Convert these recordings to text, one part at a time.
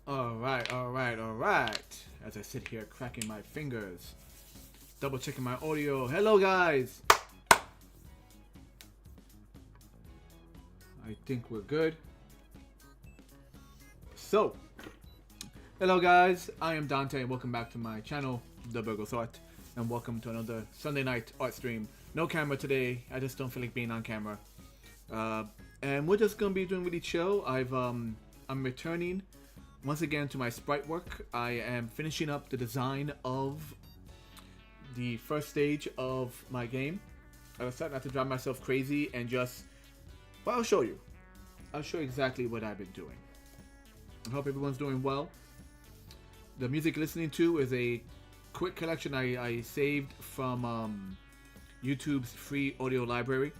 Alright. As I sit here cracking my fingers, double checking my audio. Hello, guys! I think we're good. So, hello, guys. I am Dante, and welcome back to my channel, The Burgos Art. And welcome to another Sunday night art stream. No camera today. I just don't feel like being on camera. And we're just gonna be doing really chill. I'm returning once again to my sprite work. I am finishing up the design of the first stage of my game. I decided not to drive myself crazy and just... But I'll show you. I'll show you exactly what I've been doing. I hope everyone's doing well. The music you're listening to is a quick collection I saved from YouTube's free audio library.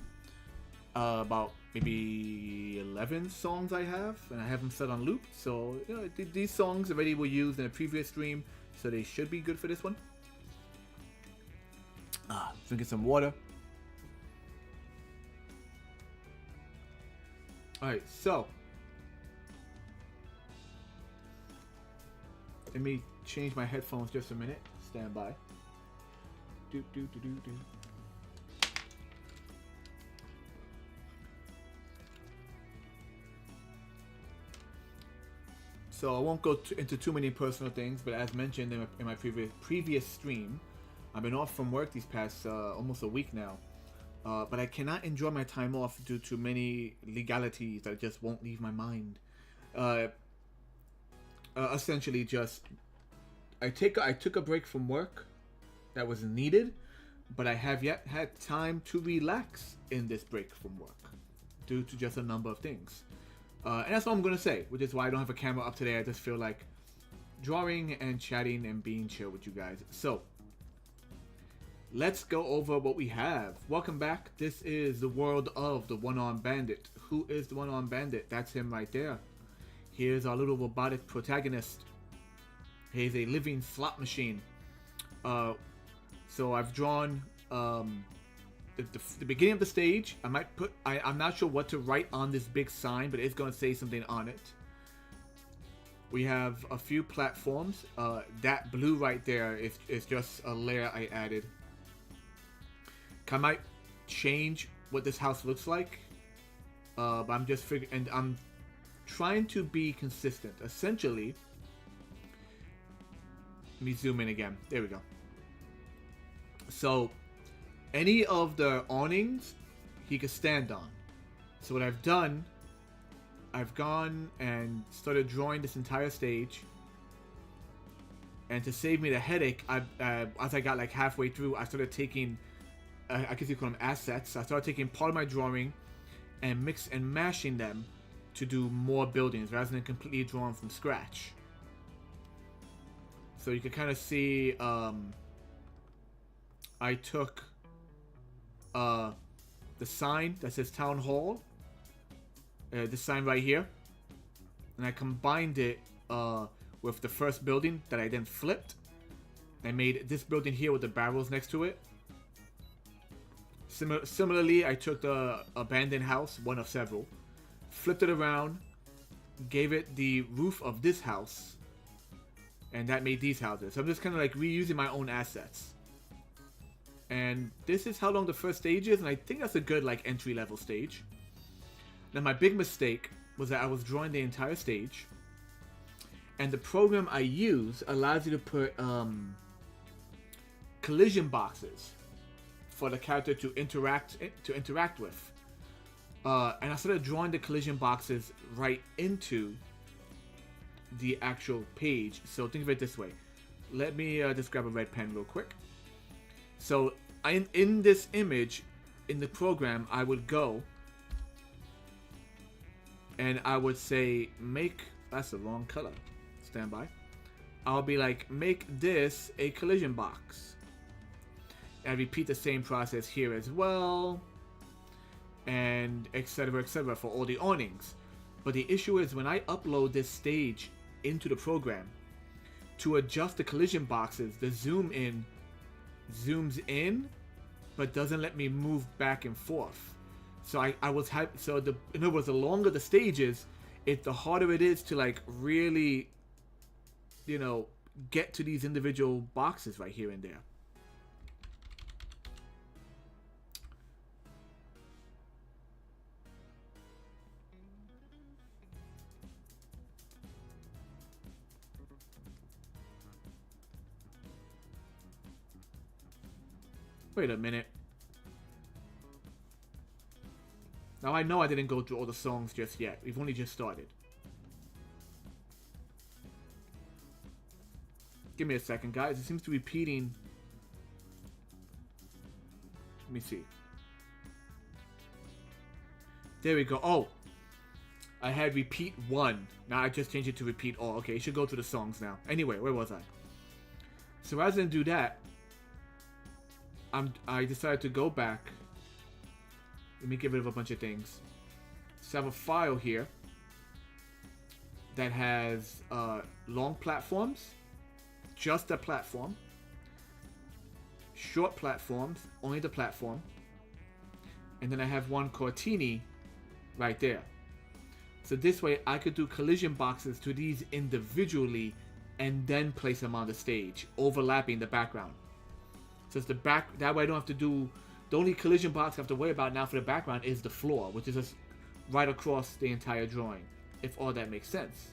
About maybe 11 songs I have, and I have them set on loop. So you know, these songs already were used in a previous stream, so they should be good for this one. Drinking some water. Alright, so let me change my headphones just a minute. Stand by. Do. So I won't go into too many personal things, but as mentioned in my previous stream, I've been off from work these past almost a week now. But I cannot enjoy my time off due to many legalities that just won't leave my mind. Essentially, just I took a break from work that was needed, but I have yet had time to relax in this break from work due to just a number of things. And that's all I'm gonna say, which is why I don't have a camera up today. I just feel like drawing and chatting and being chill with you guys. So let's go over what we have. Welcome back. This is the world of the One-Armed Bandit. Who is the One-Armed Bandit? That's him right there. Here's our little robotic protagonist. He's a living slot machine. So I've drawn the beginning of the stage. I might put... I'm not sure what to write on this big sign, but it's going to say something on it. We have a few platforms. That blue right there is just a layer I added. I might change what this house looks like, but I'm just figuring, and I'm trying to be consistent. Essentially, let me zoom in again. There we go. So, any of the awnings he could stand on. So what I've done, I've gone and started drawing this entire stage. And to save me the headache, as I got like halfway through, I started taking... I guess you call them assets. I started taking part of my drawing and mix and mashing them to do more buildings rather than completely drawn from scratch. So you can kind of see I took the sign that says Town Hall, this sign right here, and I combined it with the first building that I then flipped. I made this building here with the barrels next to it. Similarly, I took the abandoned house, one of several, flipped it around, gave it the roof of this house, and that made these houses. So I'm just kind of like reusing my own assets. And this is how long the first stage is, and I think that's a good like entry level stage. Now my big mistake was that I was drawing the entire stage, and the program I use allows you to put collision boxes for the character to interact with. And I started drawing the collision boxes right into the actual page. So think of it this way. Let me just grab a red pen real quick. So in this image, in the program, I would go and I would say, make... That's the wrong color. Stand by. I'll be like, make this a collision box. I repeat the same process here as well, and etc for all the awnings. But the issue is when I upload this stage into the program, to adjust the collision boxes, the zoom in zooms in but doesn't let me move back and forth. So I was so in other words, the longer the stage is, the harder it is to like really you know, get to these individual boxes right here and there. Wait a minute. Now I know I didn't go through all the songs just yet. We've only just started. Give me a second, guys. It seems to be repeating. Let me see. There we go. Oh. I had repeat 1. Now I just changed it to repeat all. Okay, it should go through the songs now. Anyway, where was I? So rather than do that, I decided to go back. Let me get rid of a bunch of things. So I have a file here that has long platforms, just a platform, short platforms, only the platform, and then I have one Cortini right there. So this way I could do collision boxes to these individually and then place them on the stage, overlapping the background. So it's the back, that way I don't have to do, the only collision box I have to worry about now for the background is the floor, which is just right across the entire drawing, if all that makes sense.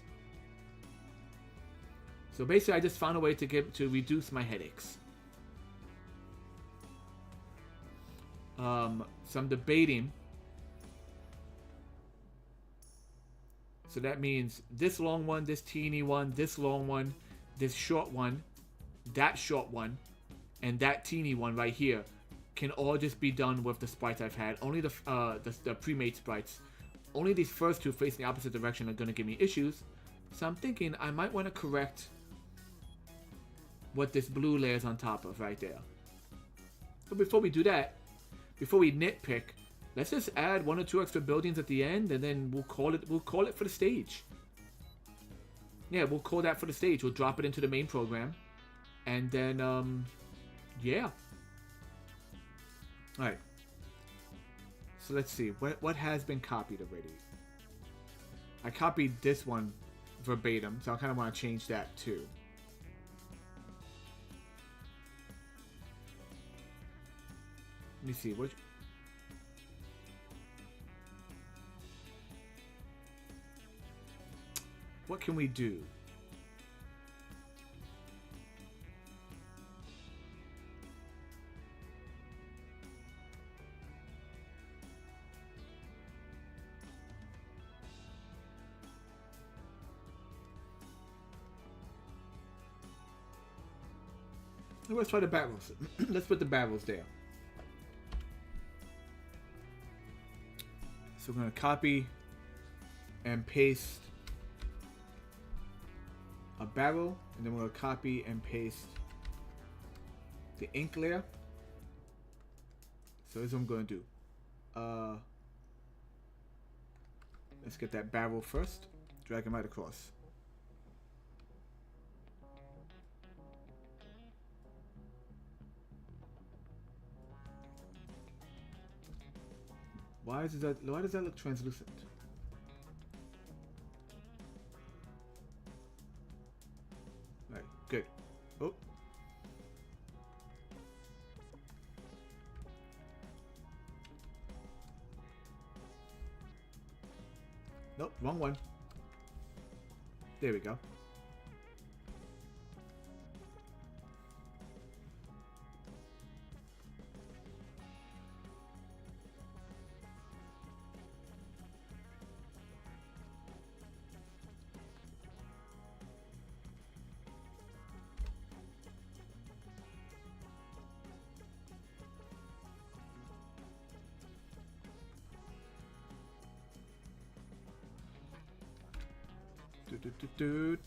So basically I just found a way to reduce my headaches. So I'm debating. So that means this long one, this teeny one, this long one, this short one, that short one, and that teeny one right here can all just be done with the sprites I've had. Only the pre-made sprites. Only these first two facing the opposite direction are going to give me issues. So I'm thinking I might want to correct what this blue layer is on top of right there. But before we do that, before we nitpick, let's just add 1 or 2 extra buildings at the end, and then we'll call it for the stage. Yeah, we'll call that for the stage. We'll drop it into the main program, and then yeah. All right. So let's see what has been copied already. I copied this one verbatim, so I kind of want to change that too. Let me see what can we do? Let's try the barrels. Let's put the barrels there. So we're going to copy and paste a barrel, and then we're going to copy and paste the ink layer. So here's what I'm going to do. Let's get that barrel first. Drag him right across. Why does that look translucent? Right, good. Oh. Nope, wrong one. There we go. Do.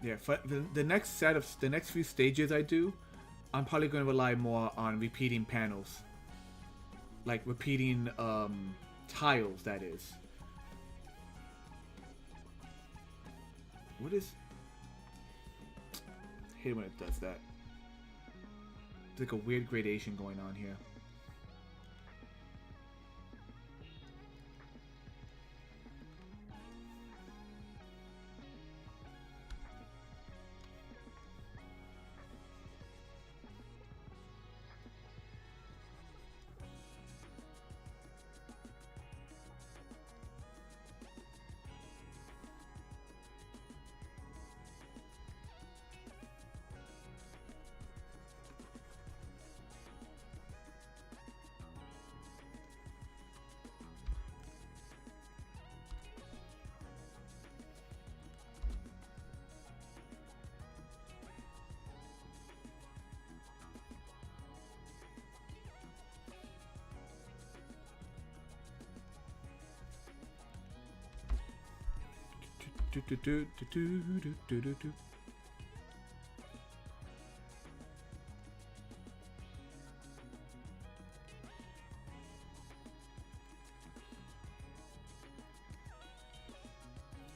Yeah, for the next set of the next few stages I do, I'm probably going to rely more on repeating panels, like repeating tiles. That is. What is? I hate when it does that. There's like a weird gradation going on here.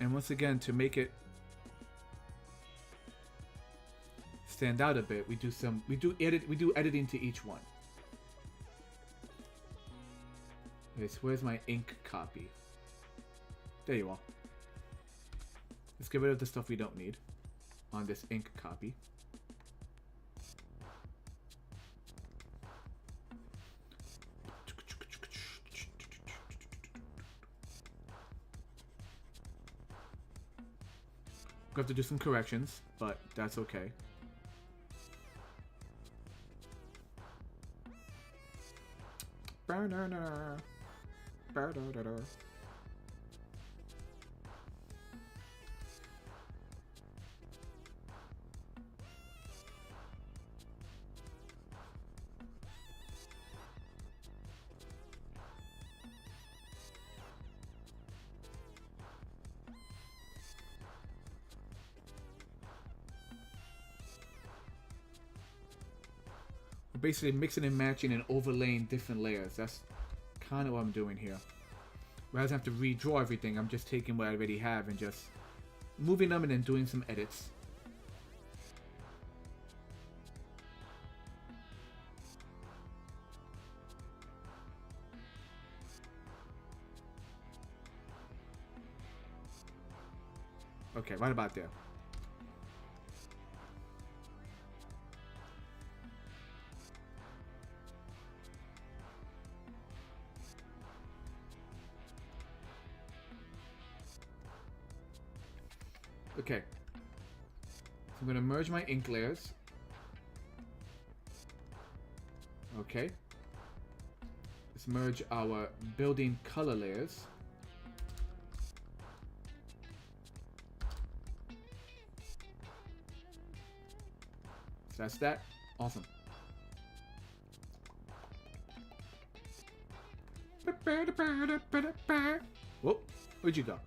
And once again, to make it stand out a bit, we do editing to each one. Okay, so where's my ink copy? There you are. Let's get rid of the stuff we don't need on this ink copy. We have to do some corrections, but that's okay. Basically mixing and matching and overlaying different layers. That's kind of what I'm doing here. Rather than have to redraw everything, I'm just taking what I already have and just moving them and then doing some edits. Okay, right about there. Okay, so I'm going to merge my ink layers. Okay, let's merge our building color layers. So that's that. Awesome. Whoa, where'd you go?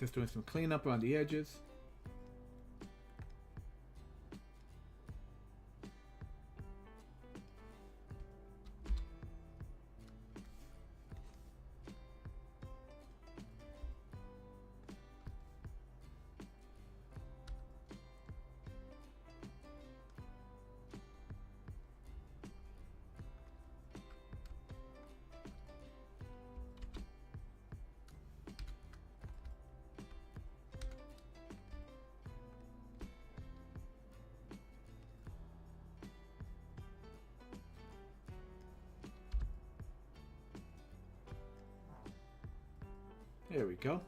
Just doing some cleanup around the edges. There we go.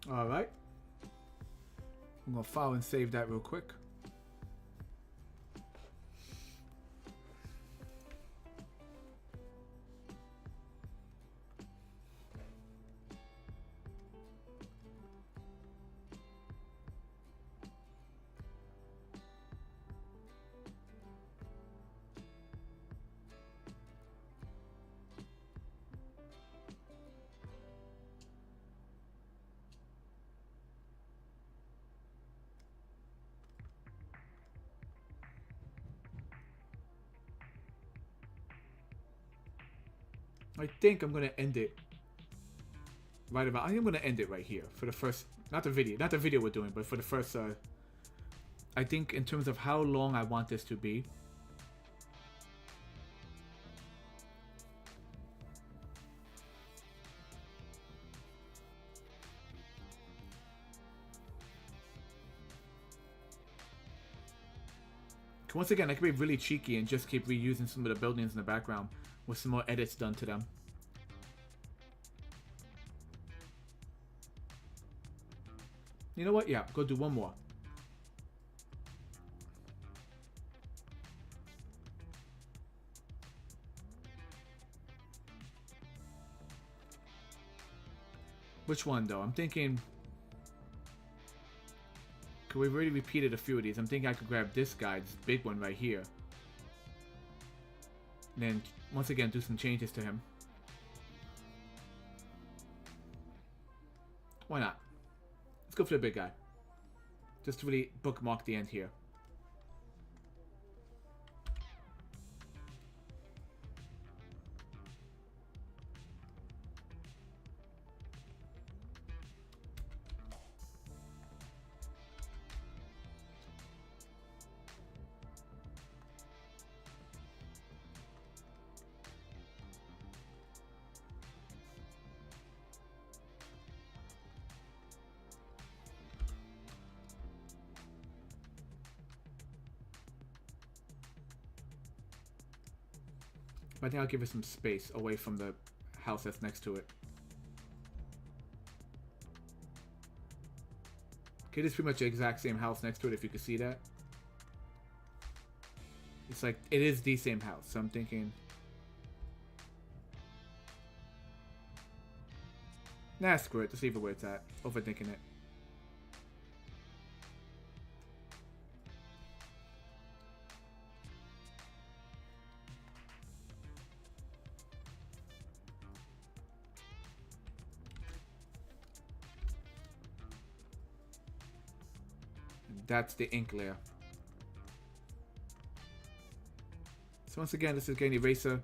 All right. I'm gonna file and save that real quick. I think I'm gonna end it right about. I think I'm gonna end it right here for the first, not the video we're doing, but for the first. I think in terms of how long I want this to be. Once again, I could be really cheeky and just keep reusing some of the buildings in the background with some more edits done to them. You know what? Yeah, go do one more. Which one, though? I'm thinking... Cause we've already repeated a few of these. I'm thinking I could grab this guy, this big one right here. And then, once again, do some changes to him. Why not? Let's go for the big guy. Just to really bookmark the end here. But I think I'll give it some space away from the house that's next to it. Okay, this is pretty much the exact same house next to it, if you can see that. It's like, it is the same house, so I'm thinking... Nah, screw it, just leave it where it's at. Overthinking it. That's the ink layer. So once again, this is getting eraser.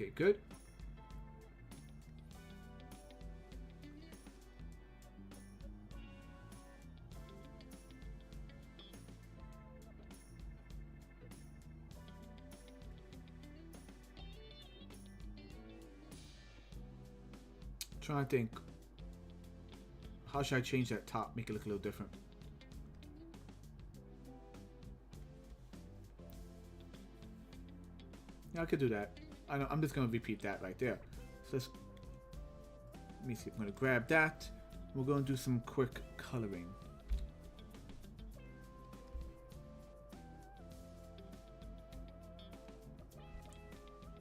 Okay, good. Trying to think. How should I change that top? Make it look a little different. Yeah, I could do that. I'm just gonna repeat that right there. So let's, let me see. I'm gonna grab that. We're gonna do some quick coloring.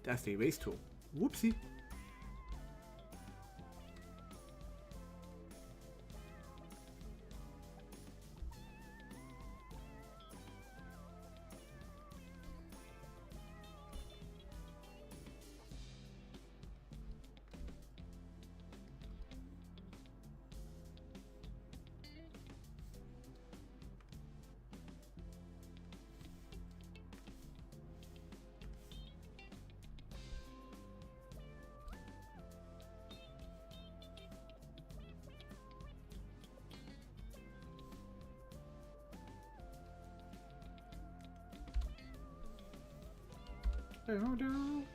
That's the erase tool. Whoopsie. Down.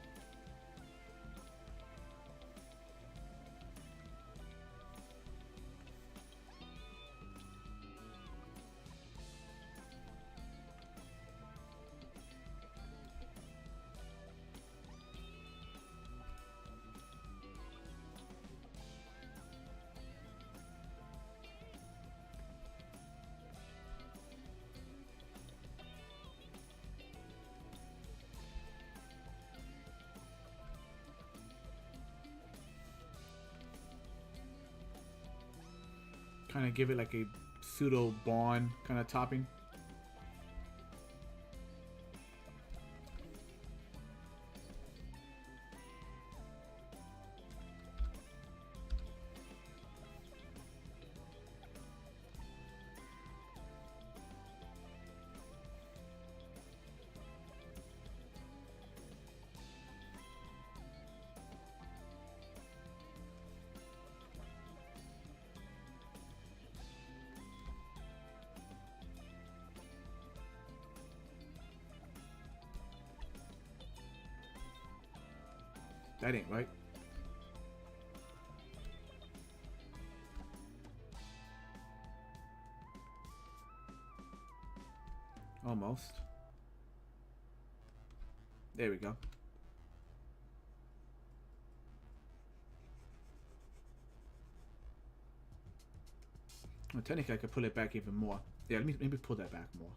Kind of give it like a pseudo Bond kind of topping. That ain't right. Almost. There we go. Well, technically, I could pull it back even more. Yeah, let me maybe pull that back more.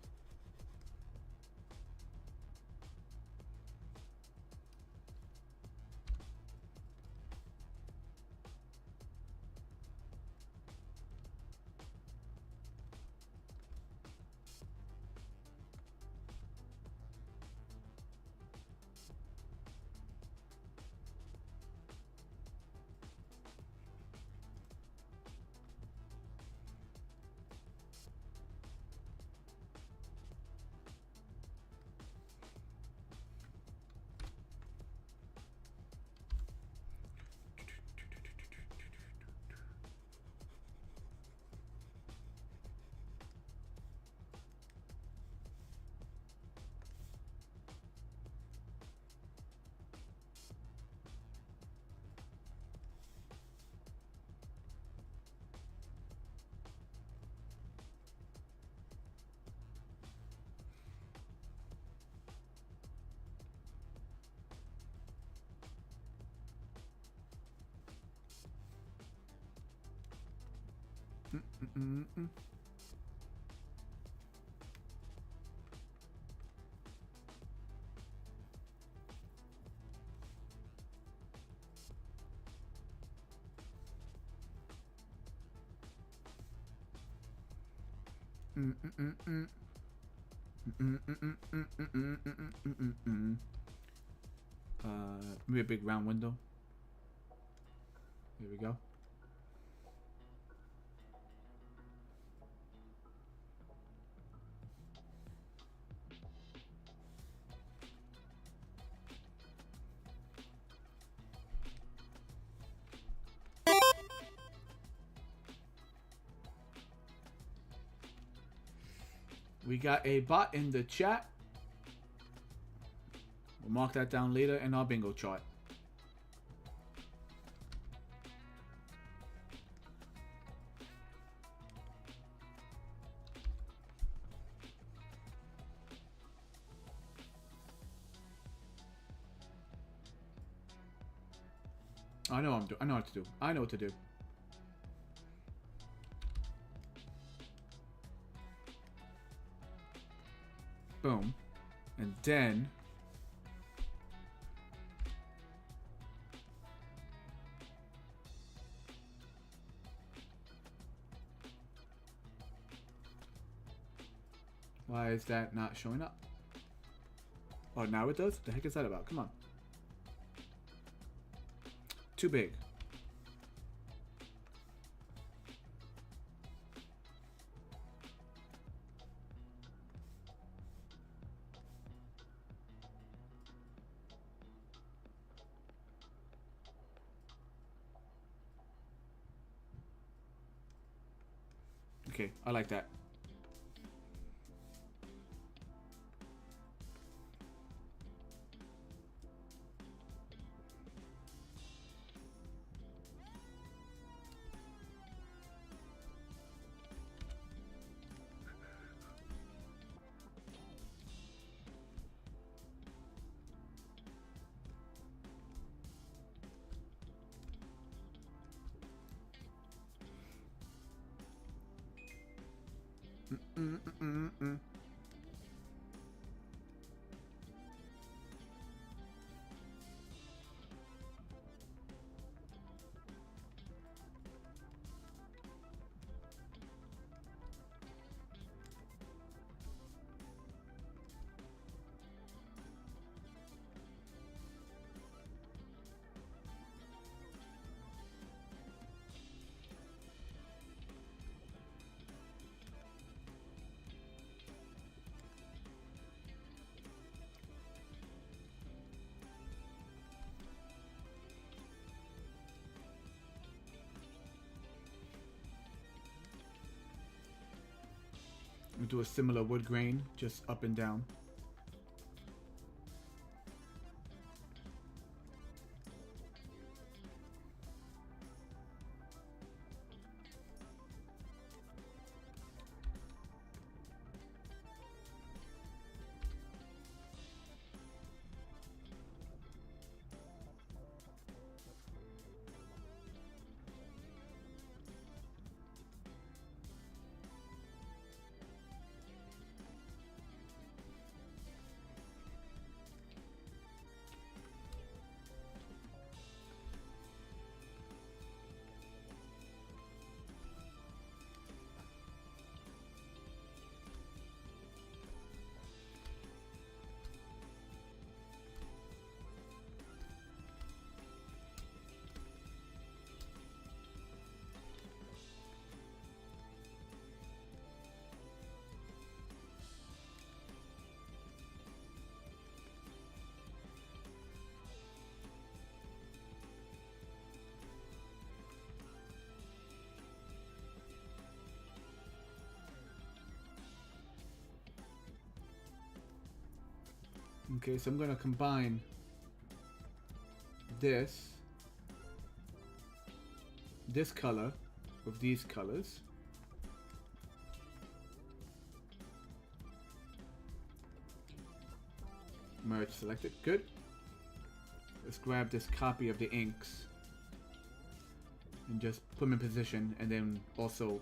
Maybe a big round window. There we go. We got a bot in the chat. We'll mark that down later in our bingo chart. I know I know what to do. I know what to do. Boom. And then why is that not showing up? Oh, now it does? What the heck is that about? Come on. Too big. Okay, I like that. We do a similar wood grain, just up and down. Okay, so I'm going to combine this color with these colors. Merge selected. Good. Let's grab this copy of the inks and just put them in position, and then also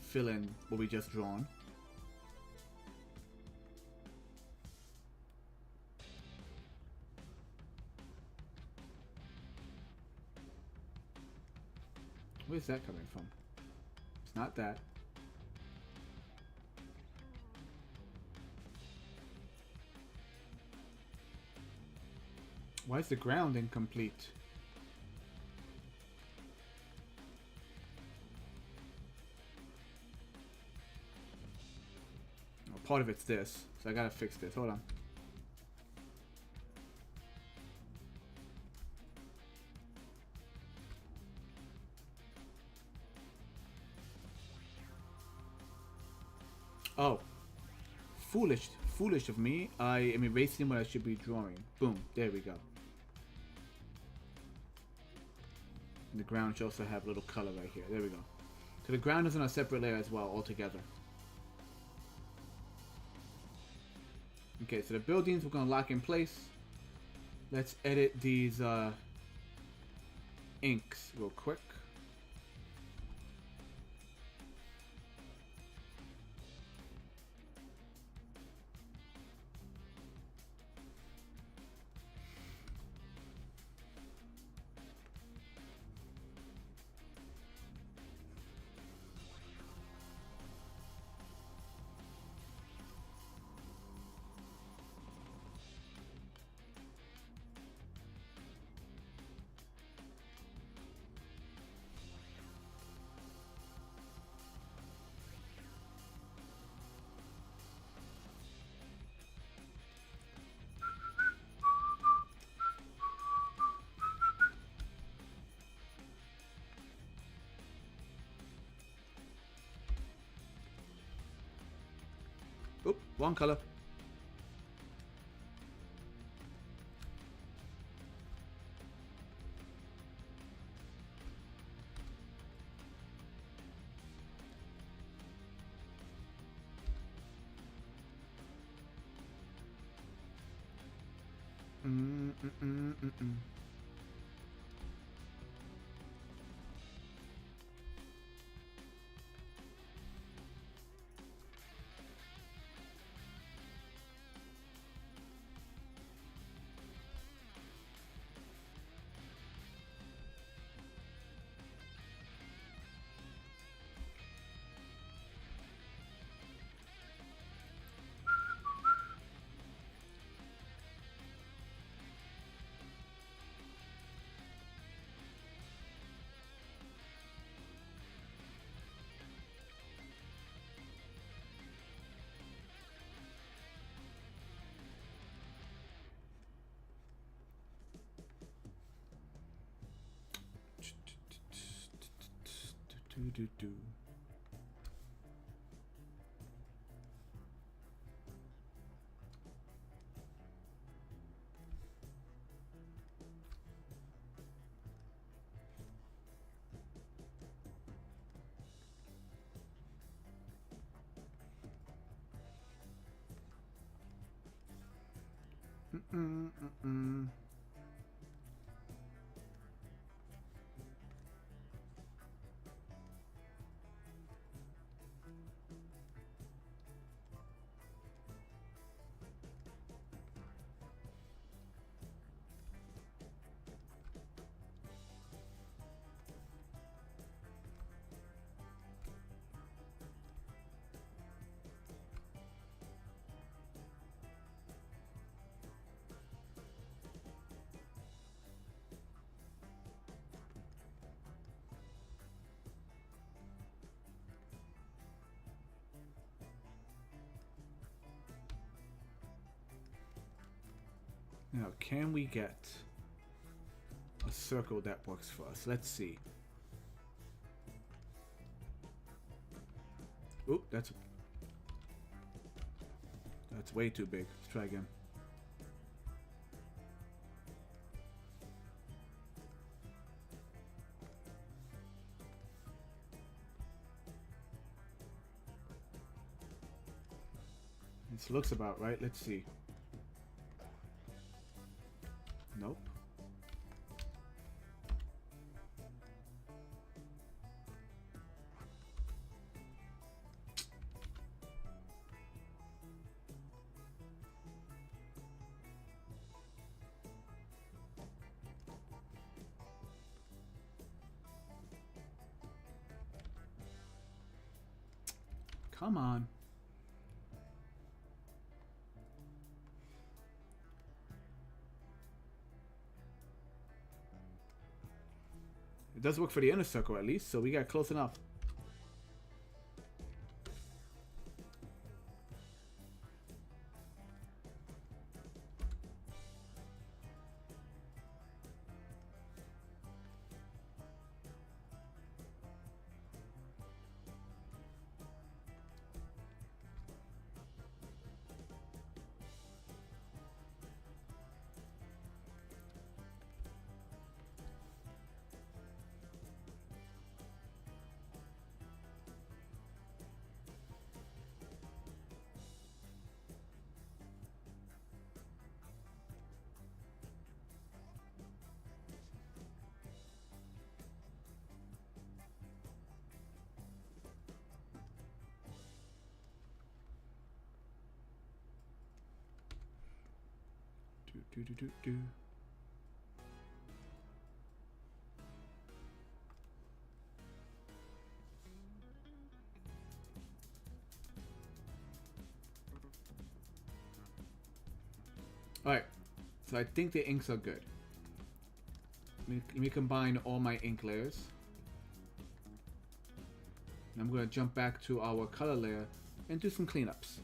fill in what we just drawn. Where's that coming from? It's not that. Why is the ground incomplete? Oh, part of it's this, so I gotta fix this. Hold on. Oh, foolish of me. I am erasing what I should be drawing. Boom, there we go. And the ground should also have a little color right here. There we go. So the ground is on a separate layer as well, altogether. Okay, so the buildings we're gonna lock in place. Let's edit these inks real quick. Oop, wrong color. Do. Now, can we get a circle that works for us? Let's see. Oop, that's way too big. Let's try again. This looks about right. Let's see. Nope. Come on. It does work for the inner circle at least, so we got close enough. Do do do do. Alright, so I think the inks are good. Let me combine all my ink layers. And I'm going to jump back to our color layer and do some cleanups.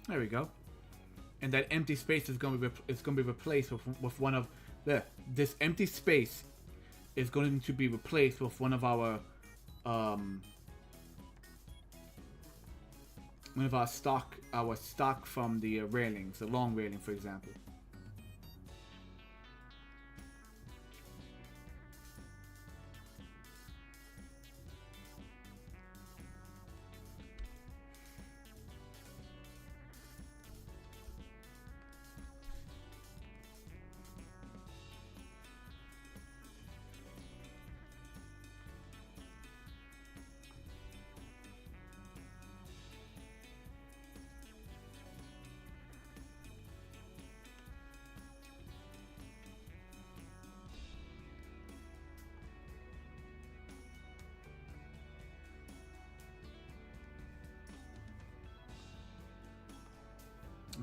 There we go. And that empty space is going to be replaced with one of this empty space is going to be replaced with one of our stock from the railings, the long railing, for example.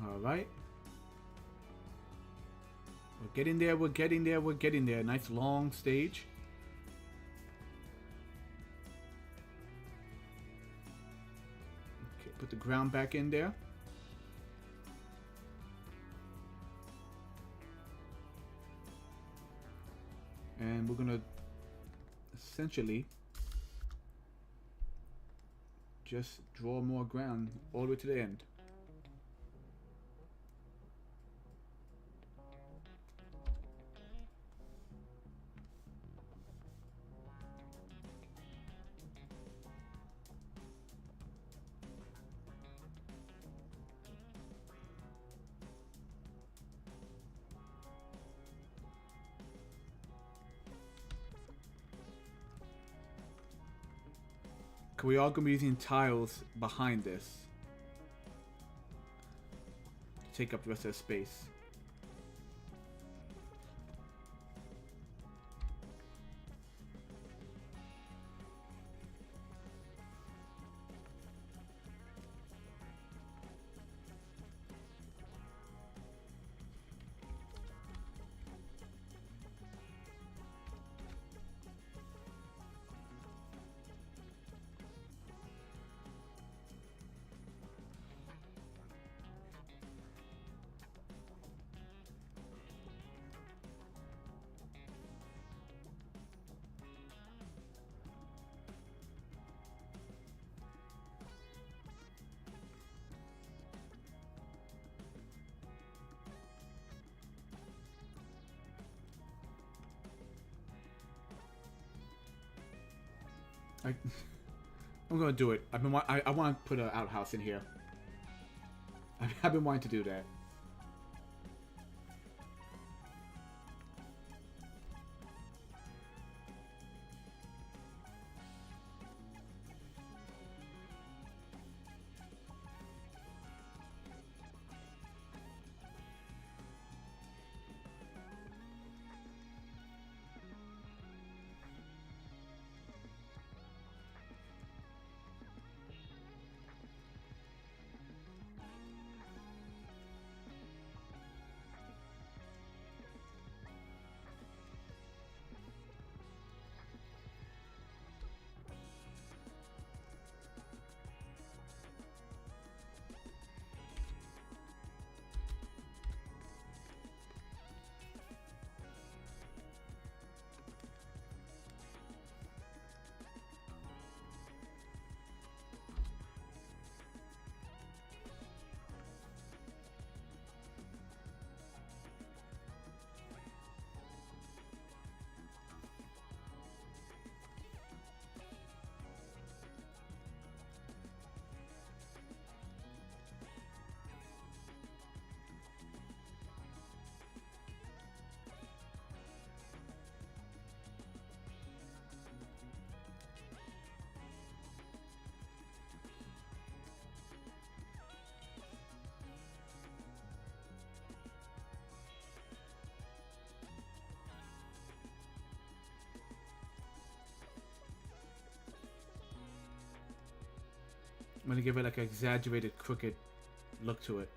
All right. We're getting there, we're getting there, we're getting there. Nice long stage. Okay, put the ground back in there. And we're gonna essentially just draw more ground all the way to the end. We are going to be using tiles behind this to take up the rest of the space. I'm gonna do it. I want to put an outhouse in here. I've been wanting to do that. I'm gonna give it like an exaggerated crooked look to it.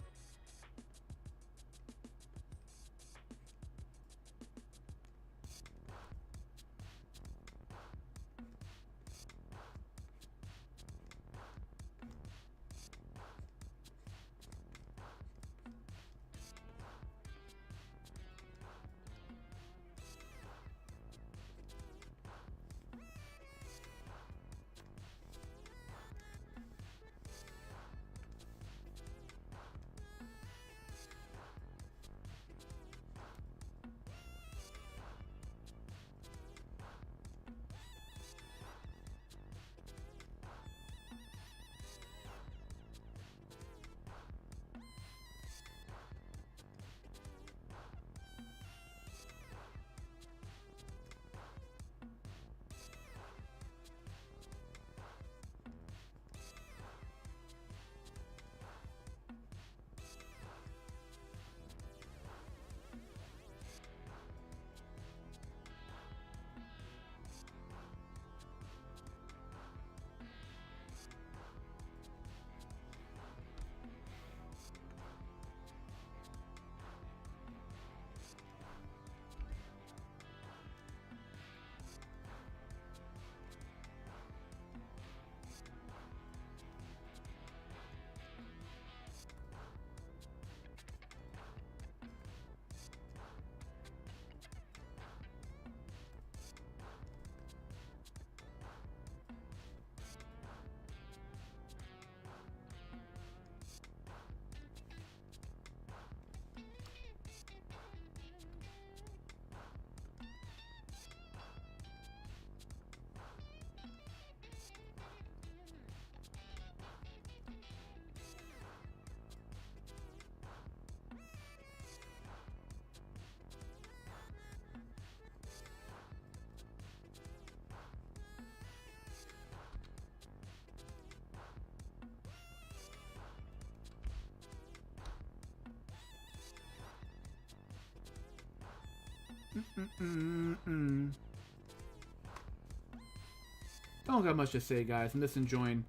Don't got much to say, guys. I'm just enjoying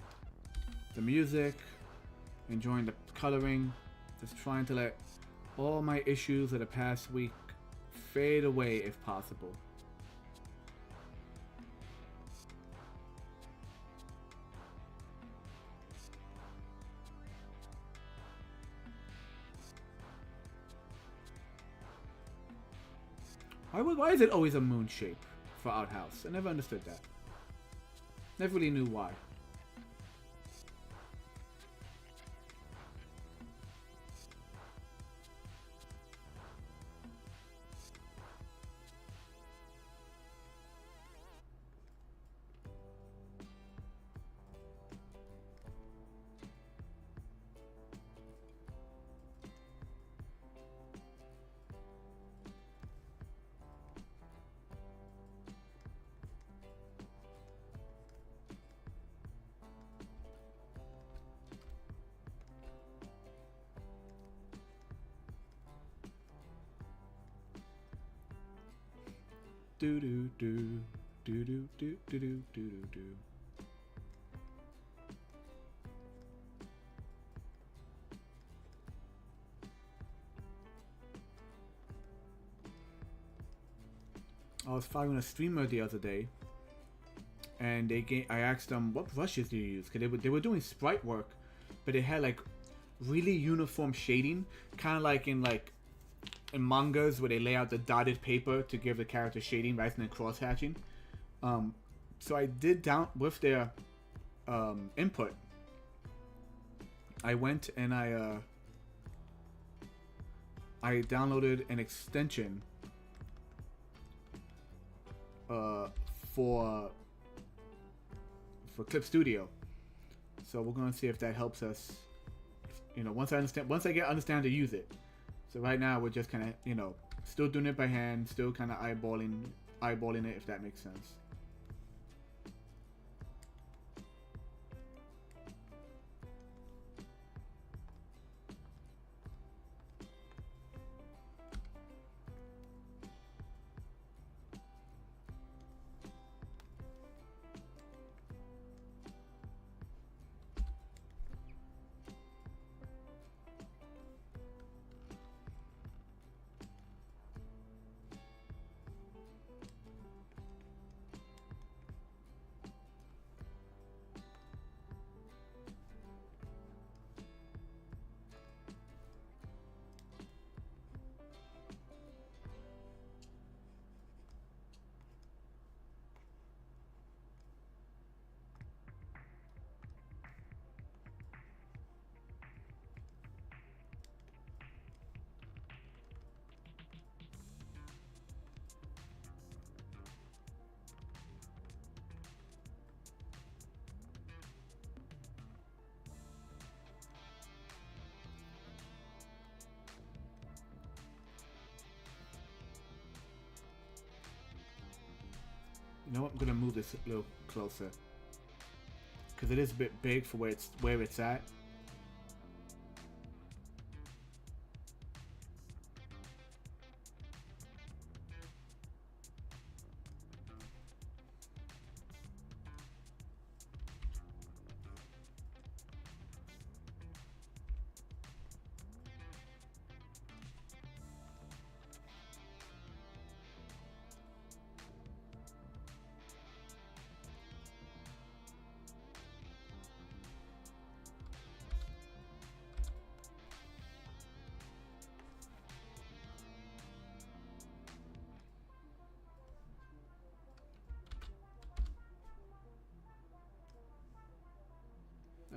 the music, enjoying the coloring, just trying to let all my issues of the past week fade away if possible. Why is it always a moon shape for Outhouse? I never understood that. Never really knew why. Do do do do do do do do do do. I was following a streamer the other day, and I asked them what brushes do you use, because they were doing sprite work, but it had like really uniform shading, kind of like in mangas where they lay out the dotted paper to give the character shading rather than cross hatching. So I did down with their input. I went and I downloaded an extension for Clip Studio. So we're gonna see if that helps us. You know, once I understand to use it. So right now we're just kind of, you know, still doing it by hand, still kind of eyeballing it, if that makes sense. You know what? I'm gonna move this a little closer because it is a bit big for where it's at.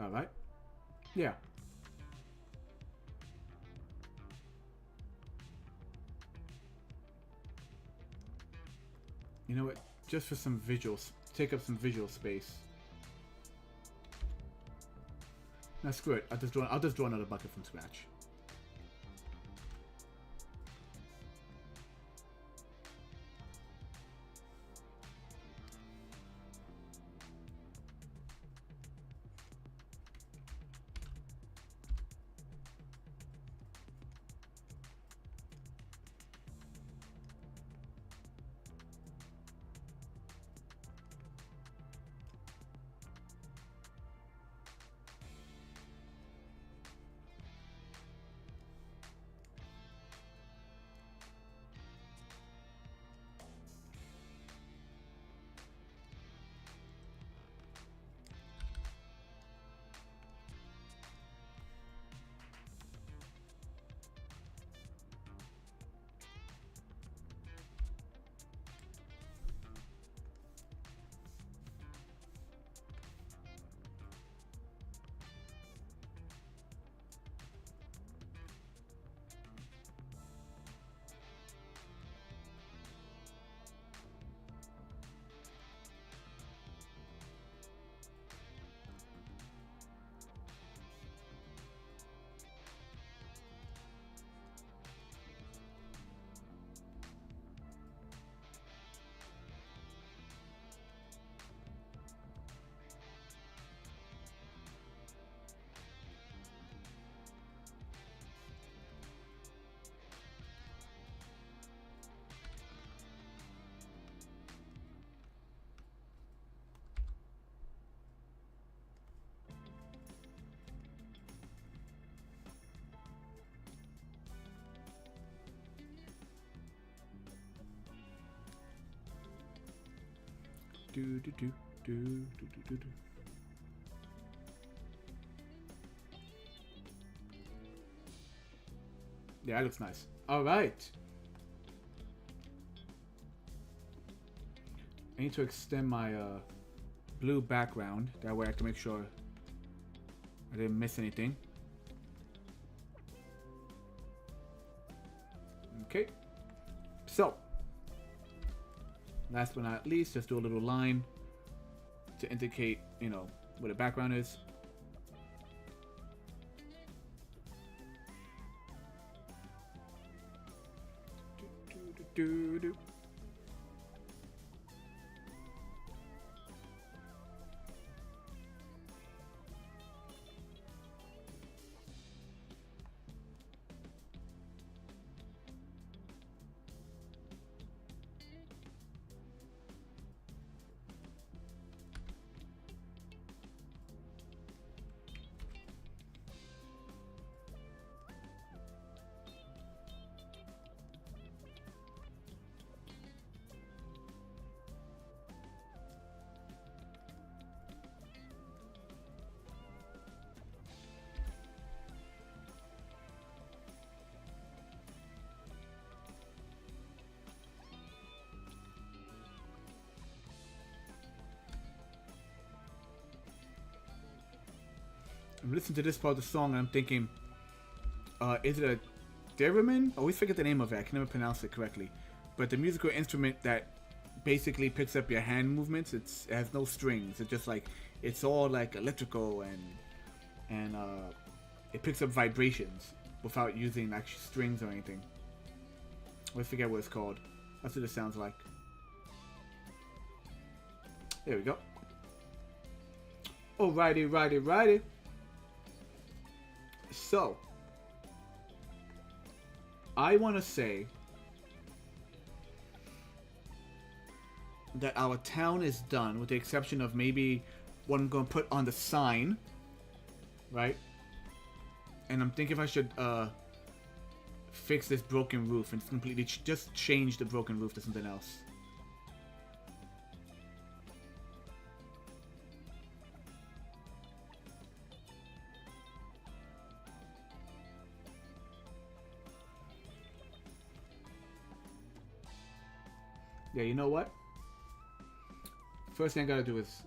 All right. Yeah. You know what? Just for some visuals, take up some visual space. Now screw it. I'll just draw another bucket from scratch. Do do do do do do do do. Yeah, it looks nice. All right. I need to extend my blue background. That way I can make sure I didn't miss anything. Okay. So, last but not least, just do a little line to indicate, you know, where the background is. Do. I'm listening to this part of the song and I'm thinking, is it a theremin? I always forget the name of it. I can never pronounce it correctly. But the musical instrument that basically picks up your hand movements, it has no strings. It's just like, it's all like electrical and it picks up vibrations without using actually strings or anything. I always forget what it's called. That's what it sounds like. There we go. Alrighty, righty. So, I want to say that our town is done, with the exception of maybe what I'm going to put on the sign, right? And I'm thinking if I should fix this broken roof and completely just change the broken roof to something else. Yeah, you know what? First thing I gotta do is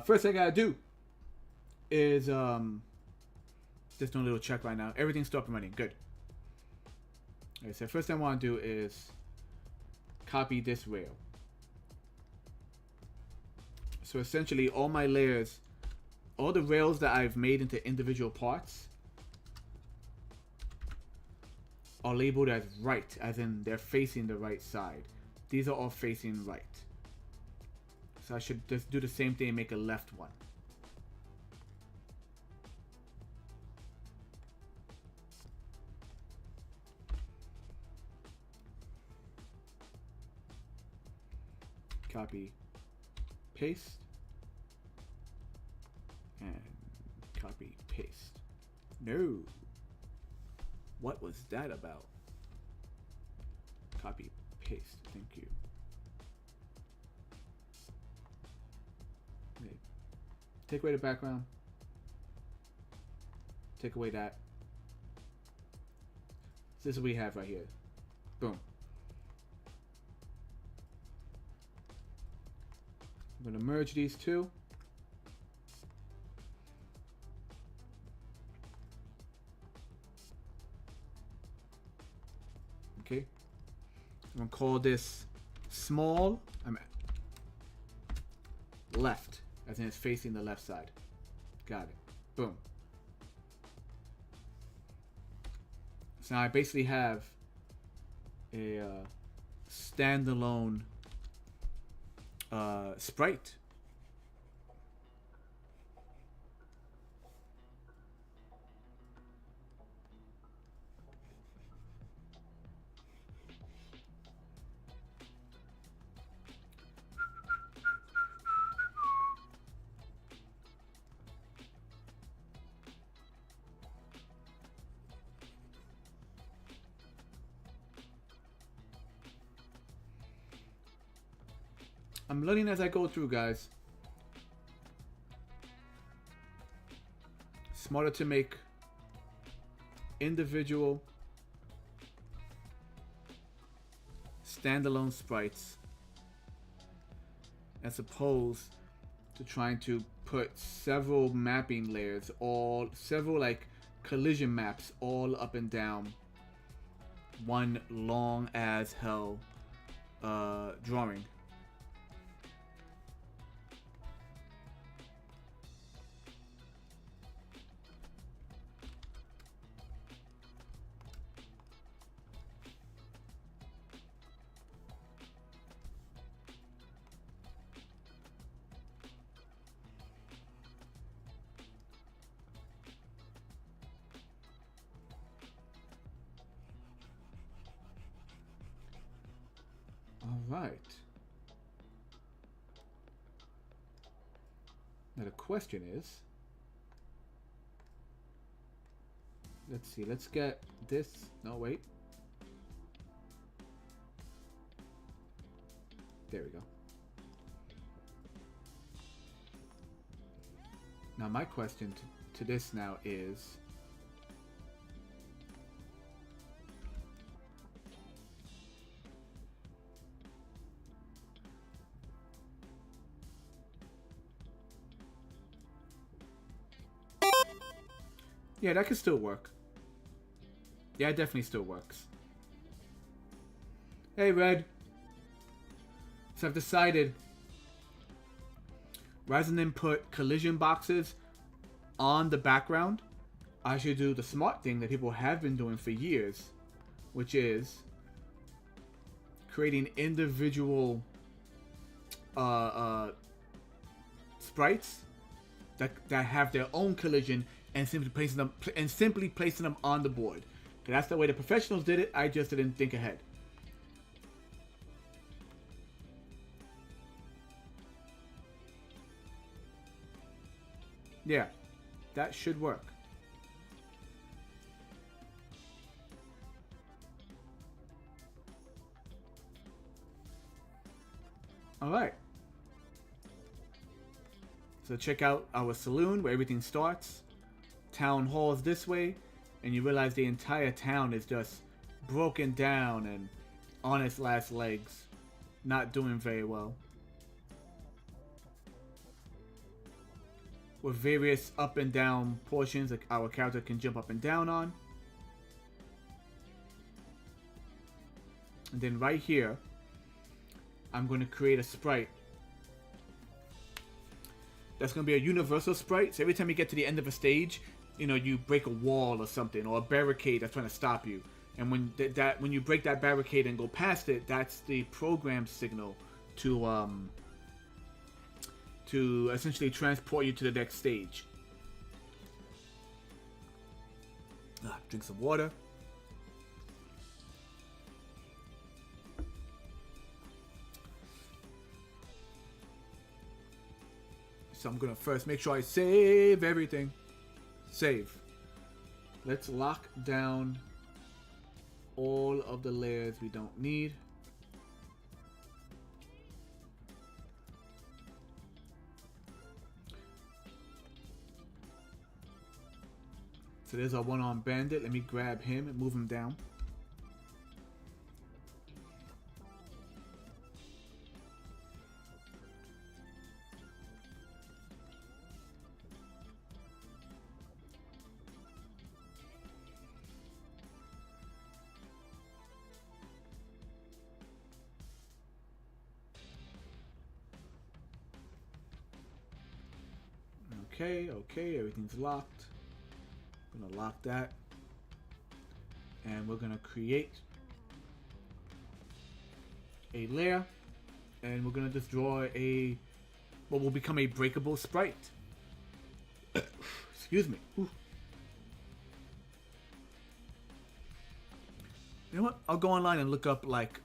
first thing I gotta do is just doing a little check right now. Everything's still up and running. Good. Okay, so first thing I want to do is copy this rail. So essentially all my layers, all the rails that I've made into individual parts are labeled as right, as in they're facing the right side. These are all facing right. So I should just do the same thing and make a left one. Copy, paste, and copy, paste. No. What was that about? Copy, paste. Thank you. Okay. Take away the background. Take away that. This is what we have right here. Boom. I'm going to merge these two. Okay. I'm going to call this small. Left, as in it's facing the left side. Got it. Boom. So now I basically have a standalone sprite. I'm learning as I go through, guys. Smarter to make individual standalone sprites as opposed to trying to put several mapping layers, several like collision maps all up and down one long as hell drawing. Alright. Now the question is, let's see, let's get this, no wait. There we go. Now my question to this now is, yeah, that could still work. Yeah, it definitely still works. Hey, Red. So I've decided, rather than put collision boxes on the background, I should do the smart thing that people have been doing for years, which is creating individual sprites that have their own collision and simply placing them on the board. Okay, that's the way the professionals did it. I just didn't think ahead. Yeah, that should work. All right. So check out our saloon where everything starts. Town hall is this way, and you realize the entire town is just broken down and on its last legs, not doing very well. With various up and down portions that our character can jump up and down on. And then right here, I'm going to create a sprite. That's going to be a universal sprite. So every time you get to the end of a stage, you know, you break a wall or something, or a barricade that's trying to stop you. And when when you break that barricade and go past it, that's the program signal to essentially transport you to the next stage. Drink some water. So I'm gonna first make sure I save everything. Save. Let's lock down all of the layers we don't need. So there's our one-armed bandit. Let me grab him and move him down. Okay, everything's locked. I'm gonna lock that. And we're gonna create a layer. And we're gonna just draw what will become a breakable sprite. Excuse me. Ooh. You know what? I'll go online and look up like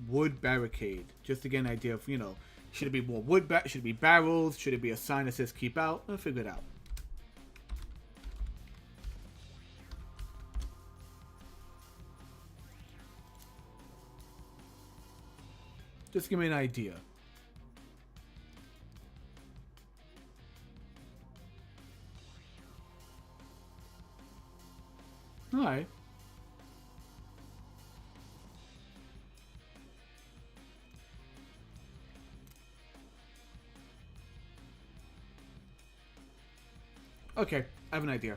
wood barricade just to get an idea of, you know, should it be more wood? Should it be barrels? Should it be a sign that says keep out? I'll figure it out. Just give me an idea. All right. Okay, I have an idea.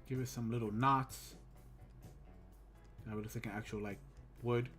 Give it some little knots. That looks like an actual like wood.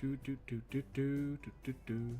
Do do do do do do do do.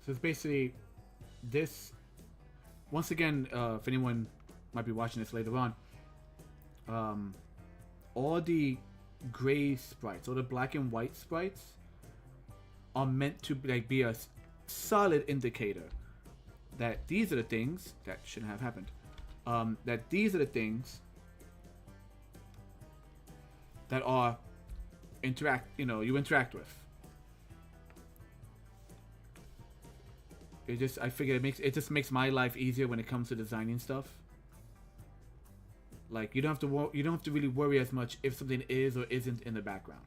So it's basically this. Once again, if anyone might be watching this later on, all the gray sprites, all the black and white sprites, are meant to like be a solid indicator that these are the things that shouldn't have happened. That these are the things that are you interact with. I figure it just makes my life easier when it comes to designing stuff. Like you don't have to really worry as much if something is or isn't in the background.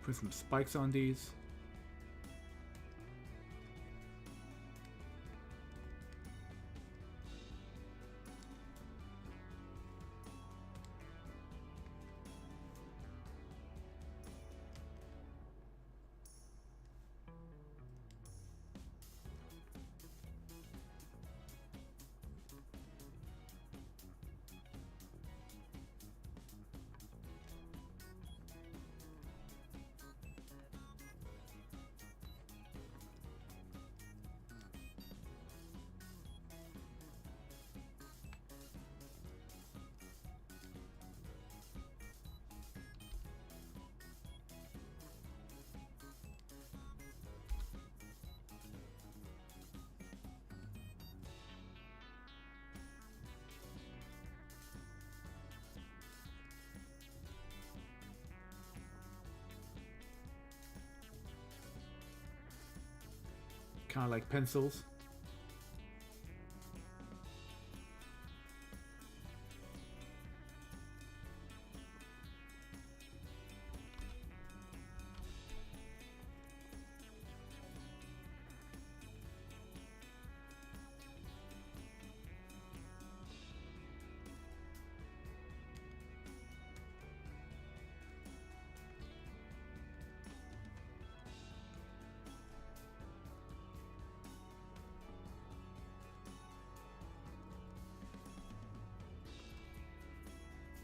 Put some spikes on these. kind of like pencils.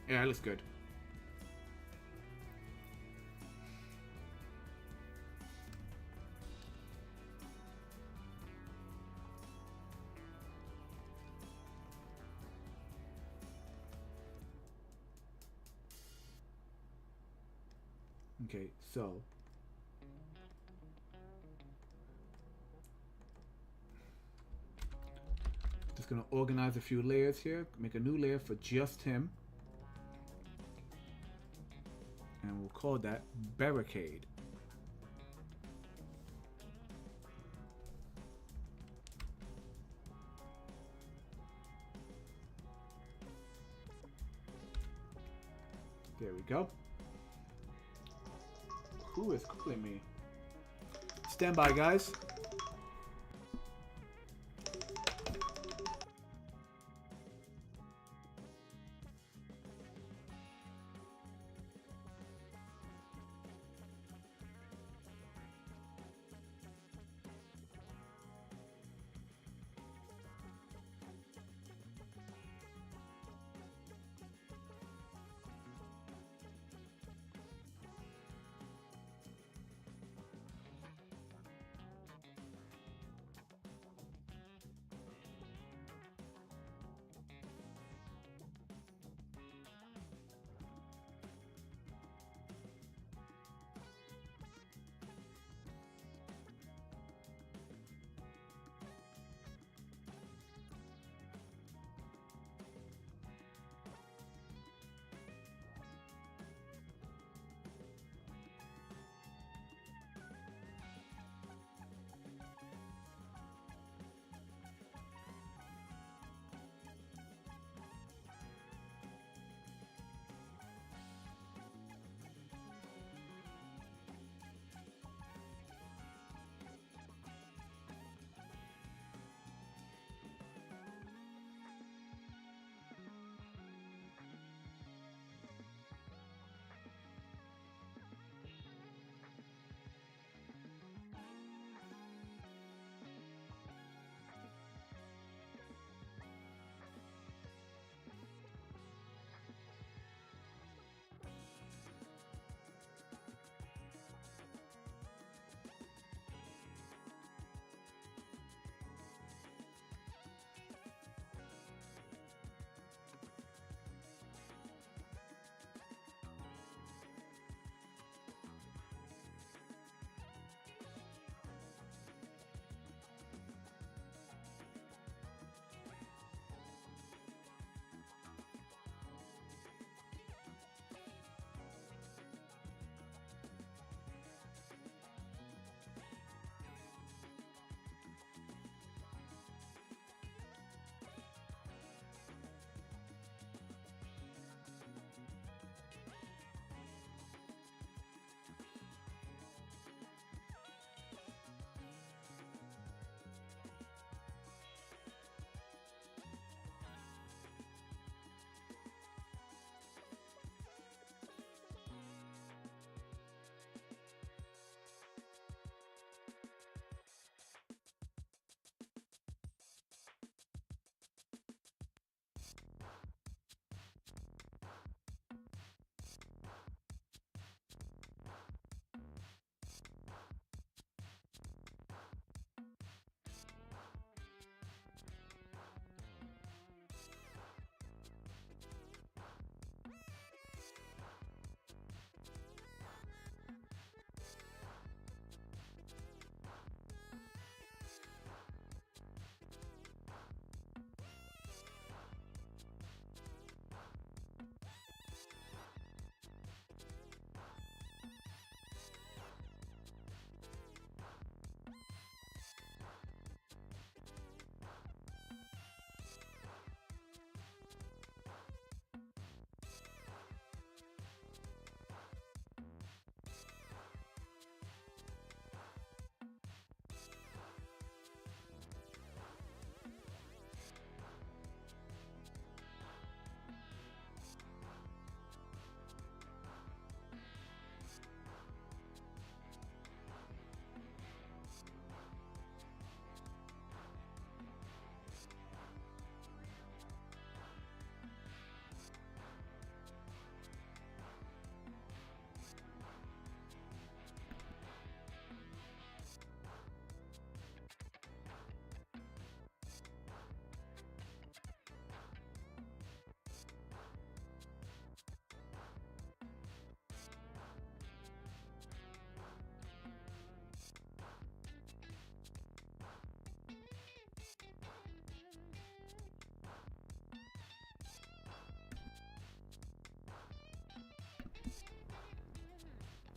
Yeah, it looks good. Okay, so just gonna organize a few layers here, make a new layer for just him. And we'll call that barricade. There we go. Who is calling me? Stand by, guys.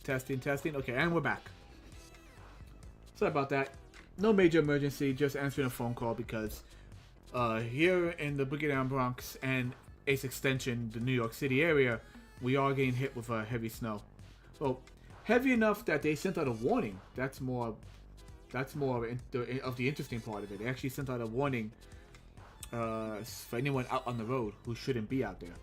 Testing, testing. Okay, and we're back. Sorry about that. No major emergency, just answering a phone call because here in the Boogie Down Bronx and Ace Extension, the New York City area, we are getting hit with heavy snow. Well, heavy enough that they sent out a warning. That's more of the interesting part of it. They actually sent out a warning for anyone out on the road who shouldn't be out there.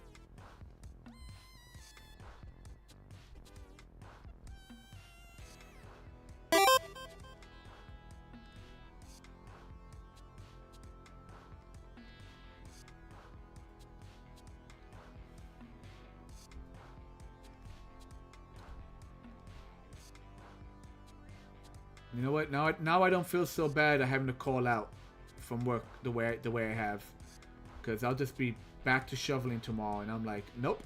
You know what? Now I don't feel so bad at having to call out from work the way I have, because I'll just be back to shoveling tomorrow, and I'm like, nope.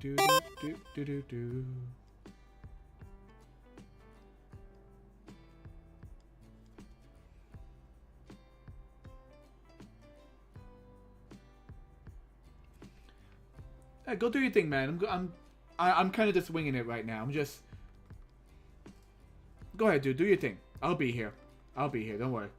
Do do do do do do. Hey, go do your thing, man. I'm kind of just winging it right now. I'm just. Go ahead, dude. Do your thing. I'll be here. I'll be here. Don't worry.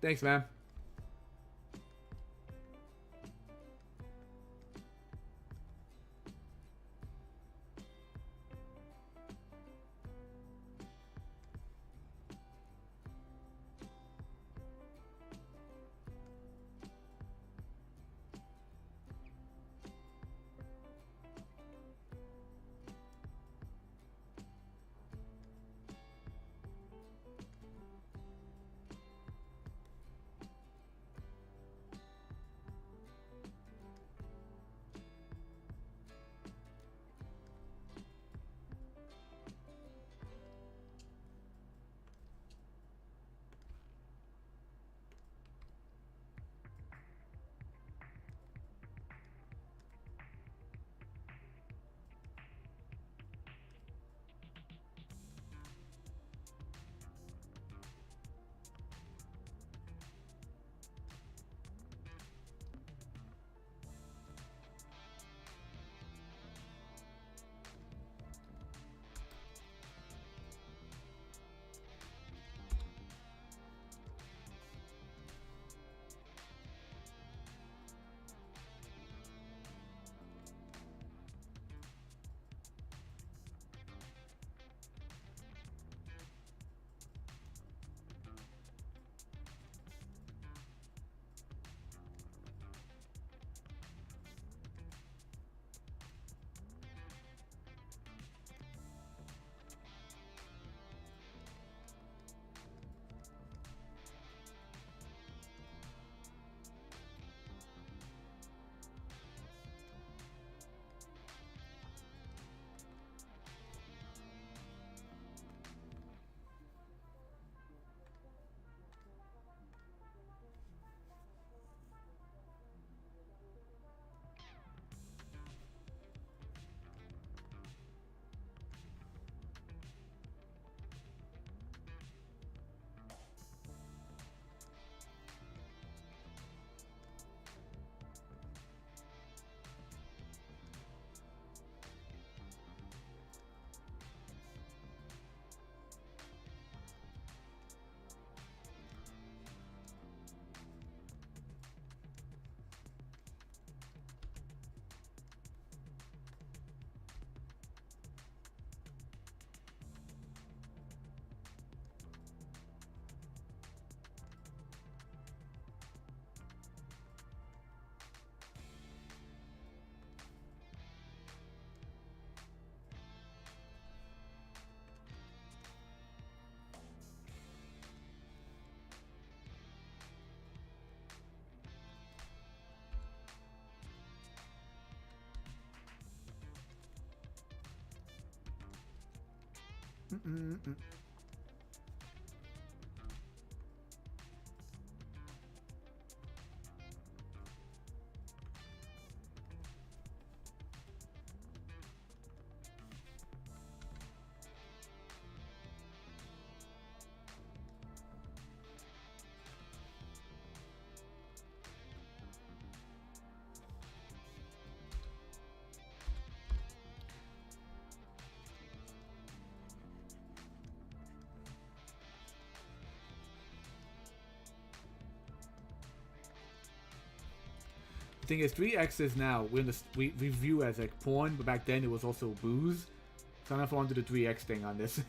Thanks, man. The thing is, 3X's now we view as like porn, but back then it was also booze. So I don't know if I want to do the 3X thing on this.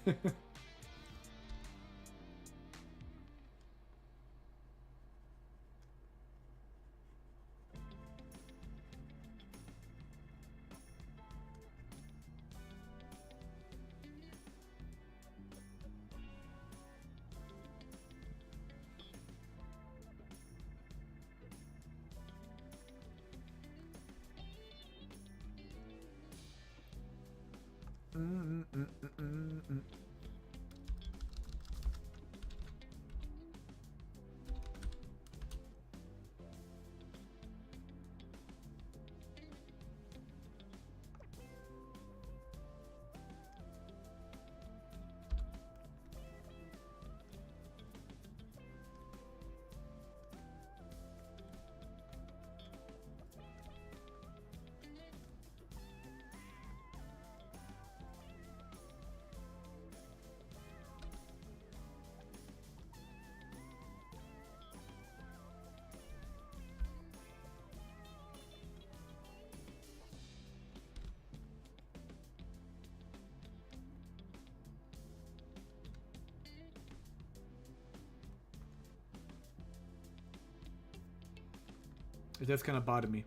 It does kind of bother me.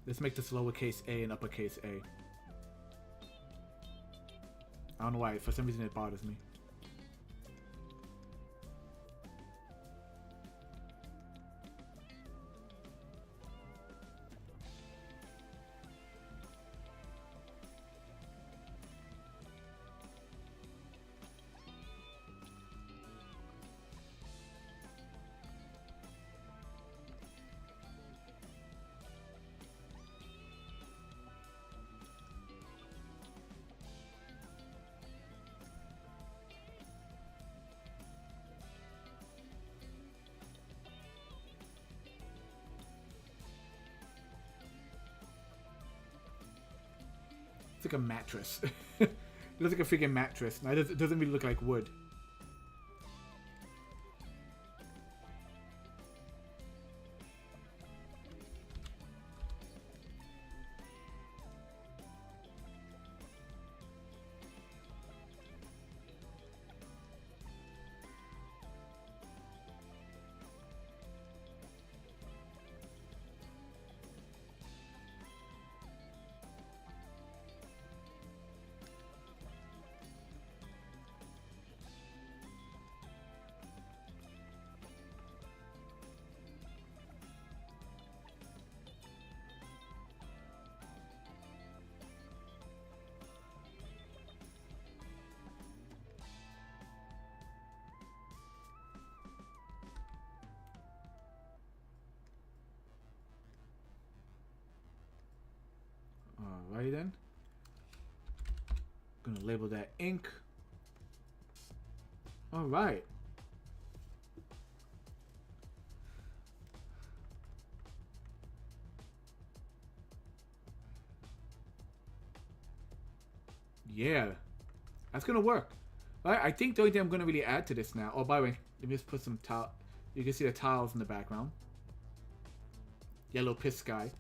Let's make this lowercase a and uppercase a. I don't know why. For some reason it bothers me. It's like a mattress. It looks like a freaking mattress. Now it doesn't really look like wood. Alrighty then. Gonna label that ink. Alright. Yeah. That's gonna work. Alright, I think the only thing I'm gonna really add to this now. Oh, by the way, let me just put some tile. You can see the tiles in the background. Yellow piss sky.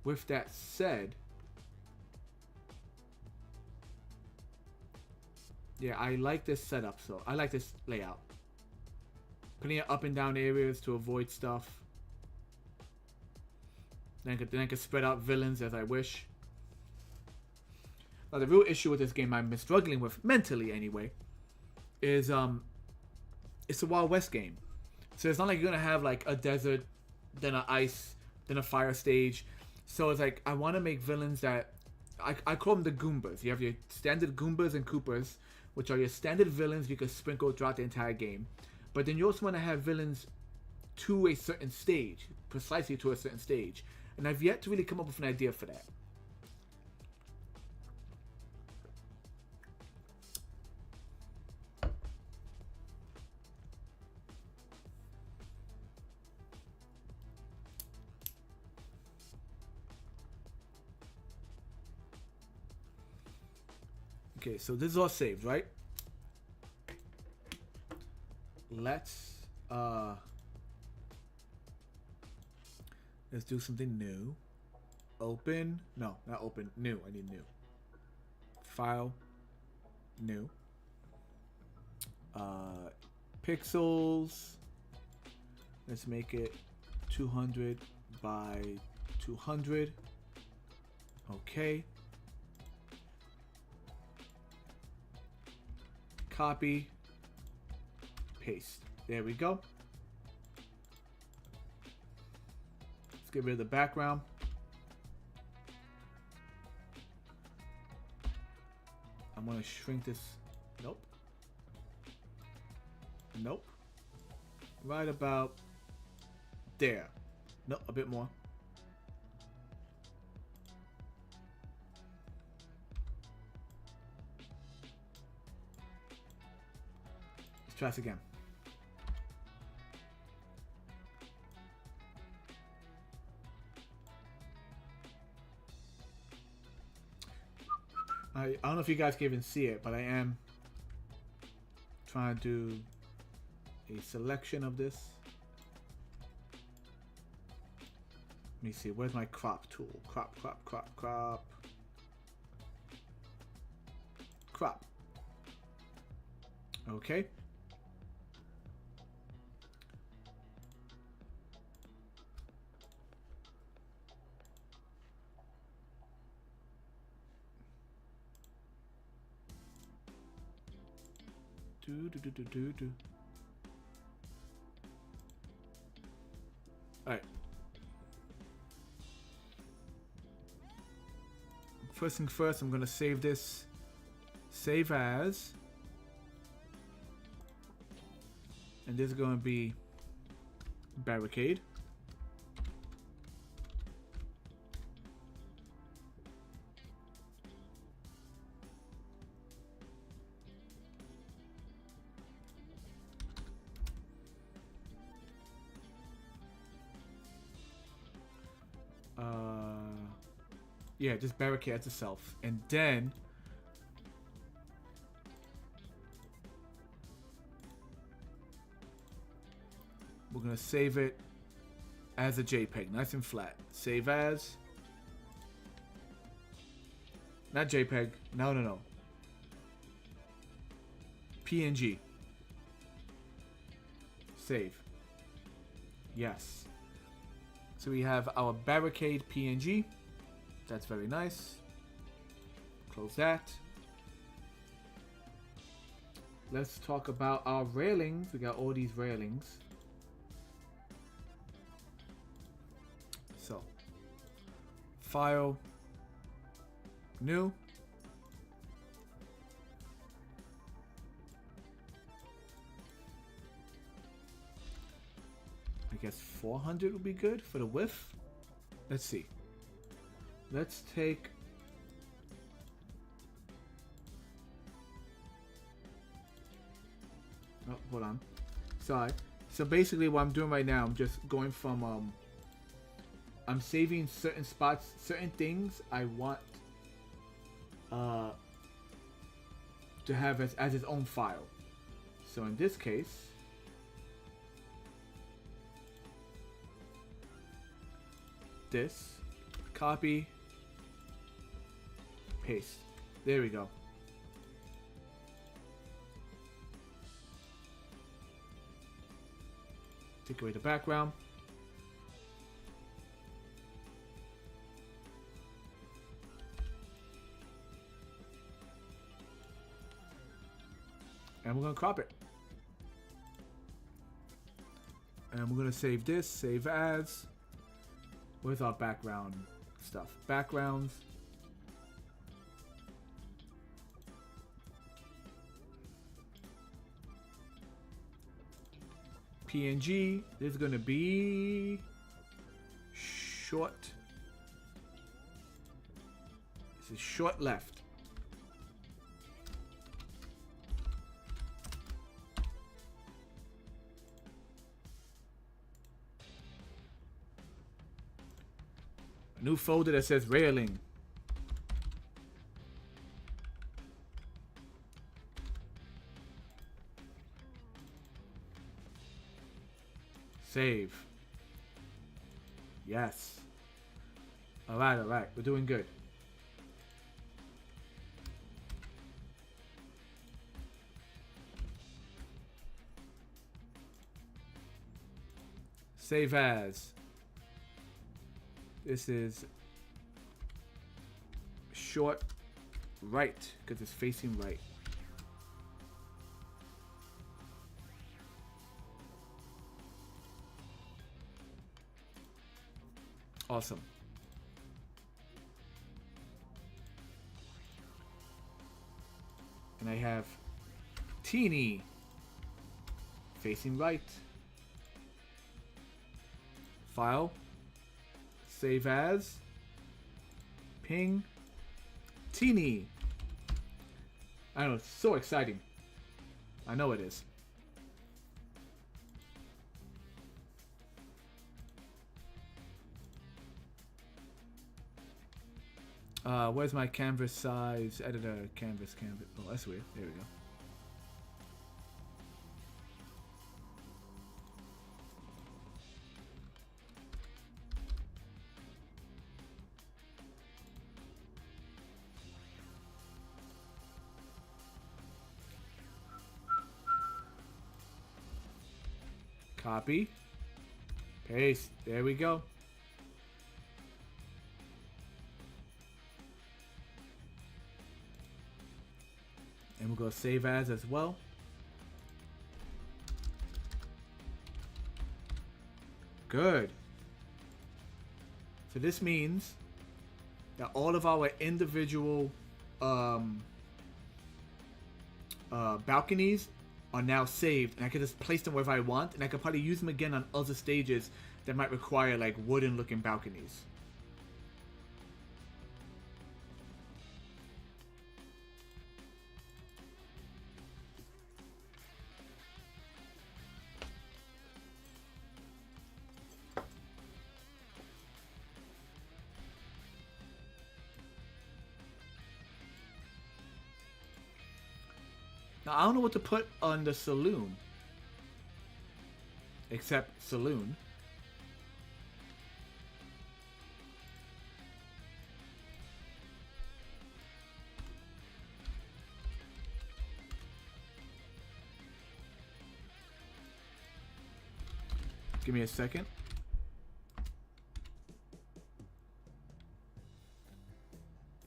With that said, yeah, I like this setup. So I like this layout. Putting it up and down areas to avoid stuff. Then I can spread out villains as I wish. Now the real issue with this game I've been struggling with, mentally anyway, is it's a Wild West game. So it's not like you're gonna have like a desert, then an ice, then a fire stage. So it's like I want to make villains that I call them the Goombas. You have your standard Goombas and Koopas, which are your standard villains you can sprinkle throughout the entire game. But then you also want to have villains to a certain stage, precisely to a certain stage. And I've yet to really come up with an idea for that. Okay, so this is all saved, right? Let's do something new. Open. No, not open. New. I need new. File. New. Pixels. Let's make it 200 by 200. Okay. Copy. Paste. There we go. Let's get rid of the background. I'm going to shrink this. Nope. Nope. Right about there. Nope, a bit more. Let's try this again. I don't know if you guys can even see it, but I am trying to do a selection of this. Let me see, where's my crop tool? Crop. Crop. Okay. Do. Alright. First thing first, I'm gonna save this. Save as. And this is gonna be barricade. Yeah, just barricades itself. And then we're gonna save it as a JPEG, nice and flat. Save as. Not JPEG. No. PNG. Save. Yes. So we have our barricade PNG. That's very nice. Close that. Let's talk about our railings. We got all these railings. So, file, new. I guess 400 would be good for the width. Let's see. Let's take oh, hold on. Sorry. So basically what I'm doing right now, I'm just going from I'm saving certain spots, certain things I want to have as its own file. So in this case, this, copy, paste. There we go. Take away the background. And we're going to crop it. And we're going to save this, save as. Where's our background stuff? Backgrounds. PNG. This is gonna be short. This is short left. A new folder that says railing. Save. Yes. Alright, alright. We're doing good. Save as. This is short right because it's facing right. Awesome. And I have teeny facing right. File. Save as. Ping. Teeny. I don't know, it's so exciting. I know it is. Where's my canvas size editor? Canvas. Oh, that's weird. There we go. Copy. Paste. There we go. And we'll go save as well. Good. So this means that all of our individual balconies are now saved, and I can just place them wherever I want, and I could probably use them again on other stages that might require like wooden looking balconies. Now, I don't know what to put on the saloon. Except saloon. Give me a second.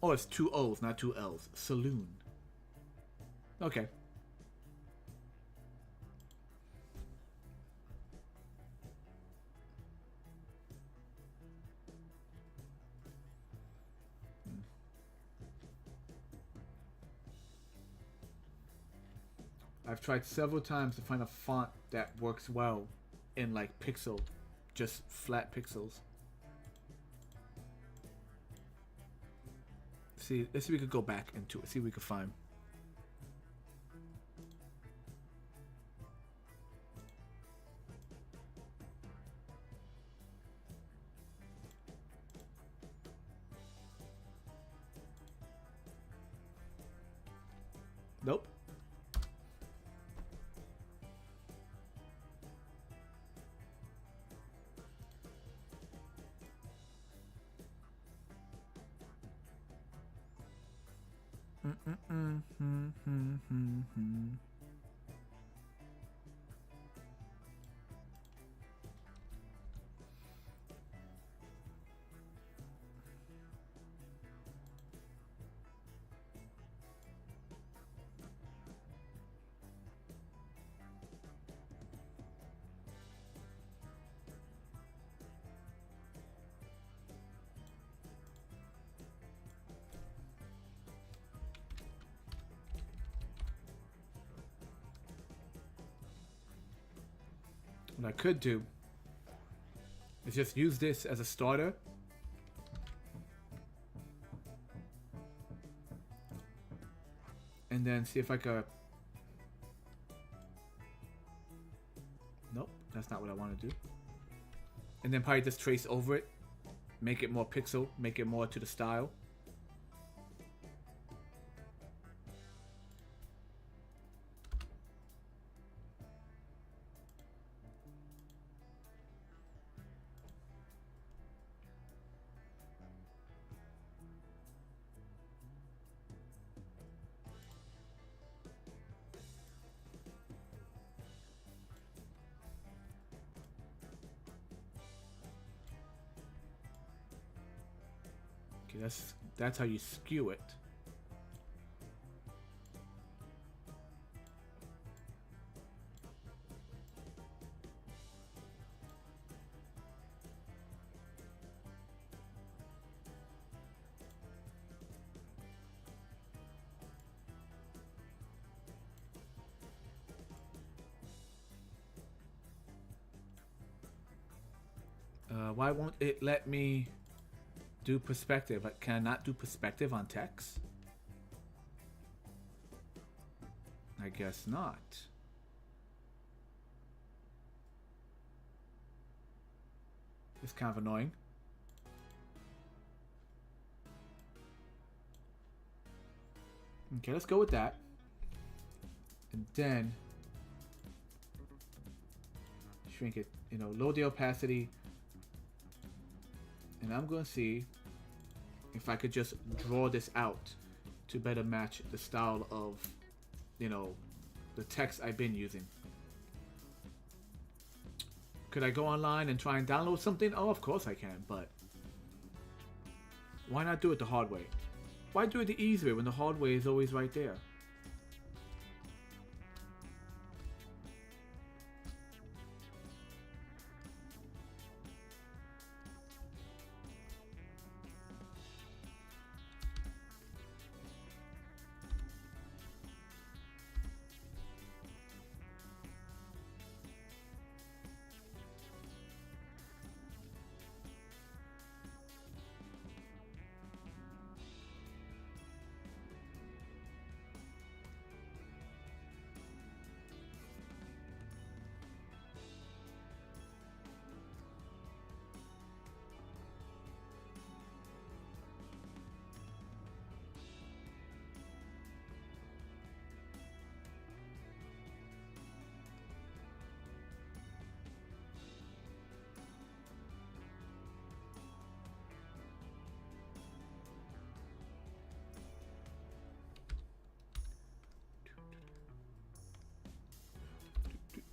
Oh, it's 2 O's, not 2 L's. Saloon. Okay. I've tried several times to find a font that works well in like pixel, just flat pixels. See, let's see if we could go back into it. See what we could find. Nope. What I could do is just use this as a starter. And then see if I could... Nope, that's not what I want to do. And then probably just trace over it. Make it more pixel, make it more to the style. Okay, that's how you skew it. Why won't it let me do perspective? Can I not do perspective on text? I guess not. It's kind of annoying. Okay, let's go with that. And then shrink it, you know, lower the opacity. And I'm going to see if I could just draw this out to better match the style of, you know, the text I've been using. Could I go online and try and download something? Oh, of course I can, but why not do it the hard way? Why do it the easy way when the hard way is always right there?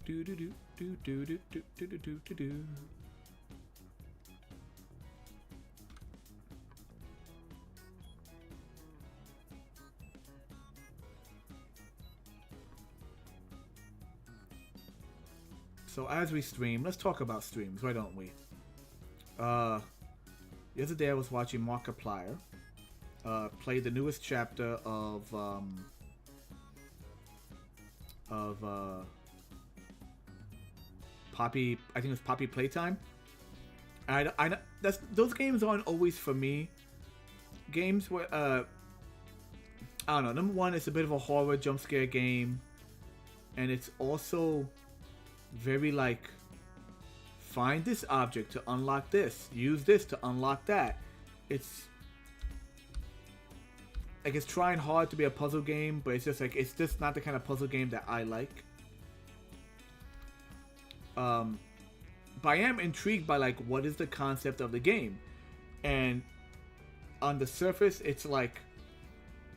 Do do do do do do do do do do do. So as we stream, let's talk about streams, why don't we? The other day I was watching Markiplier play the newest chapter of Poppy, I think it was Poppy Playtime. Those games aren't always for me. Games where I don't know. Number one, it's a bit of a horror jump scare game, and it's also very like, find this object to unlock this, use this to unlock that. It's like it's trying hard to be a puzzle game, but it's just not the kind of puzzle game that I like. But I am intrigued by like what is the concept of the game, and on the surface it's like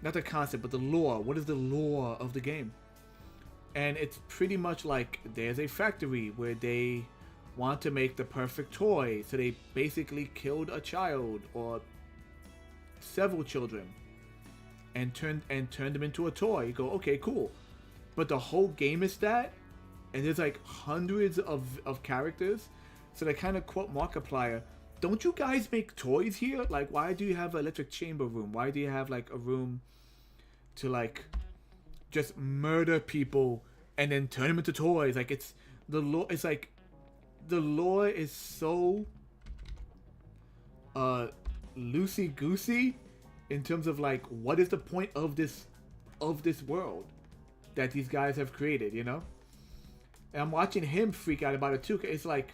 not the concept but the lore. What is the lore of the game? And it's pretty much like there's a factory where they want to make the perfect toy, so they basically killed a child or several children and turned them into a toy. You go, okay, cool, but the whole game is that. And there's like hundreds of characters. So they kind of quote Markiplier, don't you guys make toys here? Like, why do you have an electric chamber room? Why do you have like a room to like just murder people and then turn them into toys? Like, it's like the lore is so loosey goosey in terms of like what is the point of this world that these guys have created, you know? And I'm watching him freak out about it too. It's like,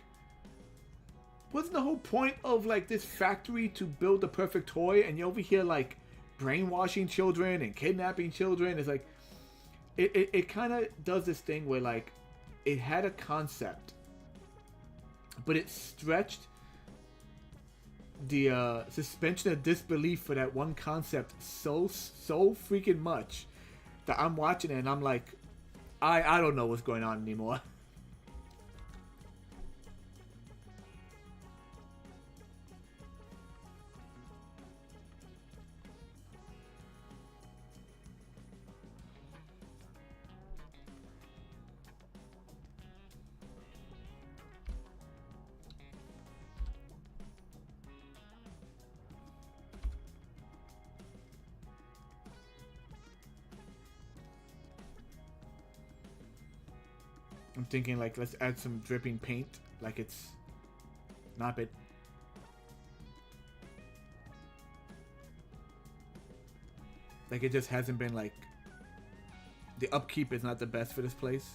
wasn't the whole point of like this factory to build the perfect toy, and you're over here like brainwashing children and kidnapping children? It's like it kind of does this thing where like it had a concept, but it stretched the suspension of disbelief for that one concept so freaking much that I'm watching it and I'm like, I don't know what's going on anymore. I'm thinking like let's add some dripping paint, like it's not it. Like it just hasn't been like, the upkeep is not the best for this place.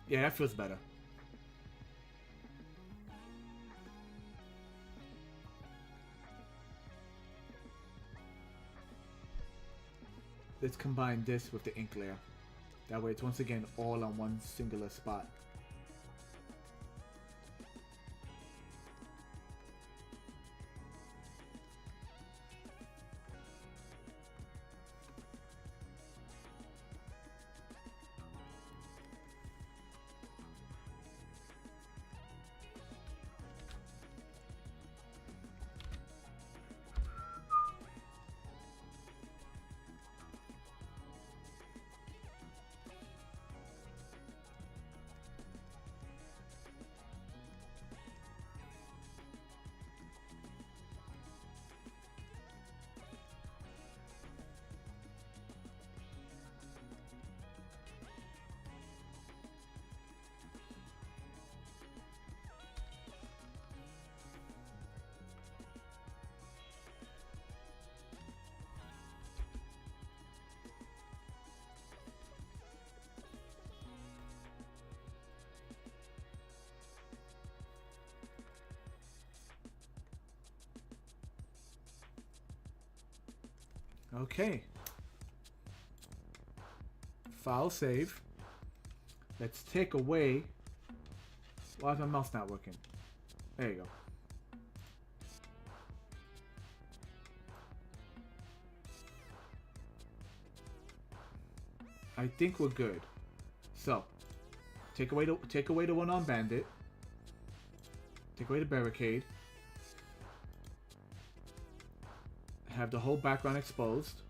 Yeah, that feels better. Let's combine this with the ink layer. That way it's once again all on one singular spot. Okay. File save. Let's take away. Why is my mouse not working? There you go. I think we're good. So, take away the one on Bandit. Take away the barricade. Have the whole background exposed.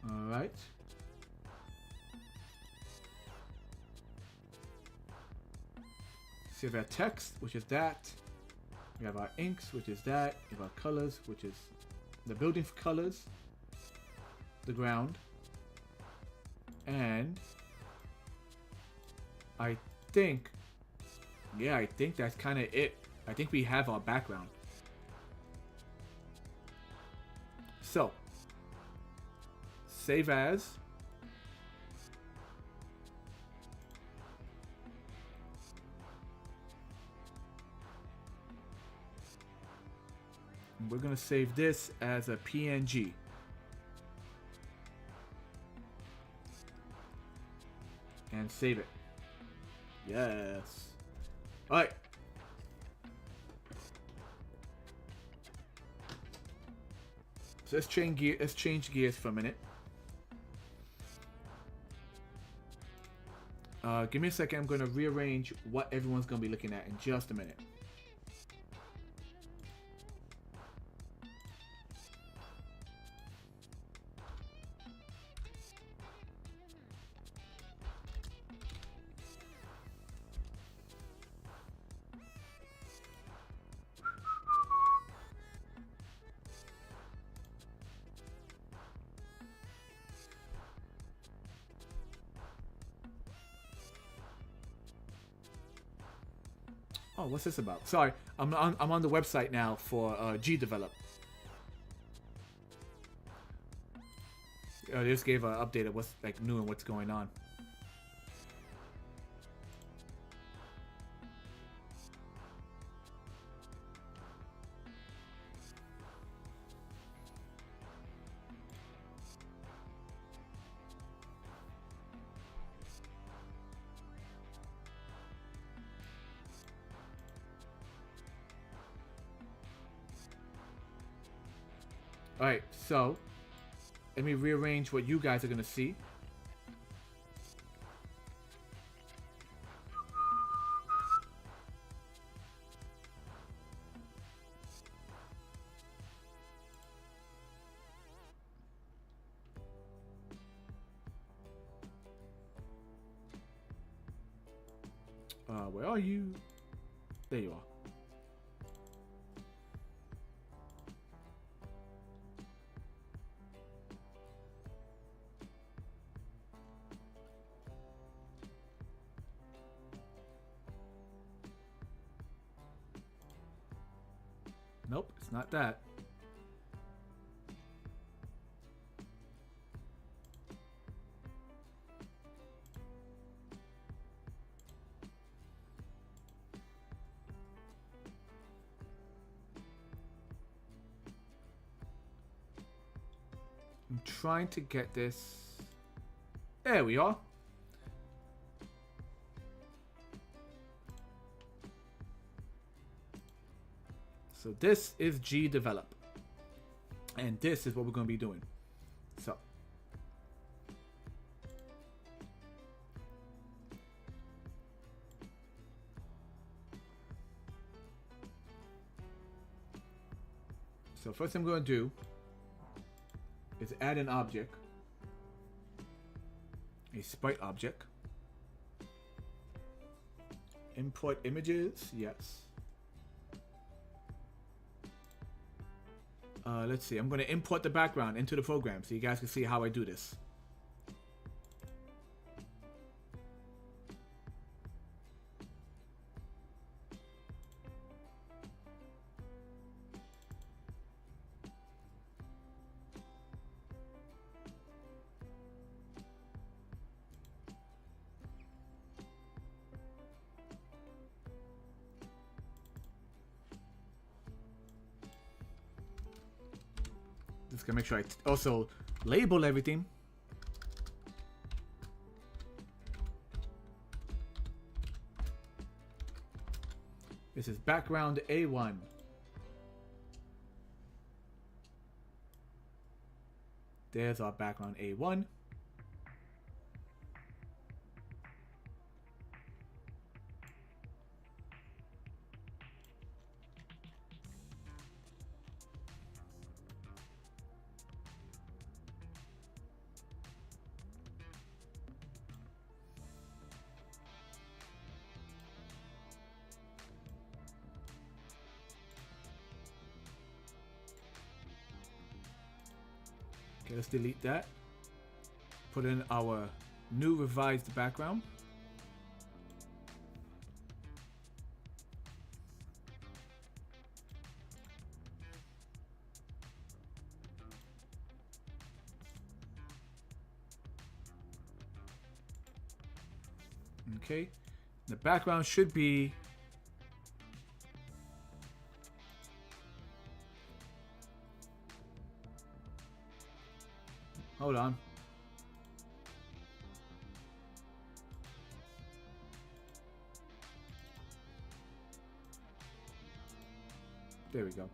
Alright. So we have our text, which is that. We have our inks, which is that. We have our colors, which is the building colors, the ground, and I think, yeah, I think that's kind of it. I think we have our background. So, save as. We're gonna save this as a PNG. And save it. Yes. Alright. So let's change gears for a minute. Give me a second. I'm going to rearrange what everyone's going to be looking at in just a minute. Oh, what's this about? Sorry, I'm on the website now for GDevelop. They just gave an update of what's like new and what's going on. Alright, so let me rearrange what you guys are gonna see. Where are you? There you are. Nope, it's not that. I'm trying to get this. There we are. So this is GDevelop. And this is what we're going to be doing. So first thing I'm going to do is add an object. A sprite object. Import images, yes. Let's see, I'm going to import the background into the program so you guys can see how I do this. Just gonna make sure I also label everything. This is background A1. There's our background A1. Okay, let's delete that. Put in our new revised background. Okay, the background should be hold on. There we go.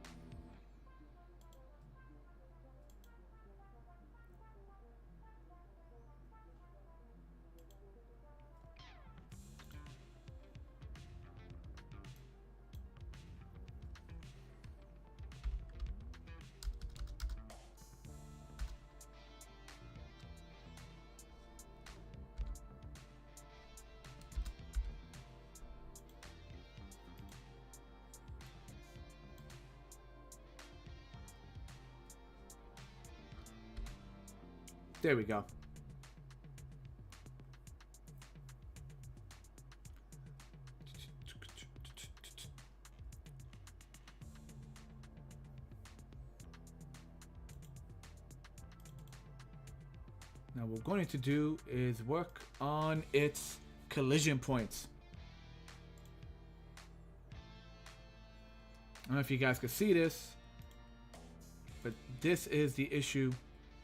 There we go. Now what we're going to do is work on its collision points. I don't know if you guys can see this, but this is the issue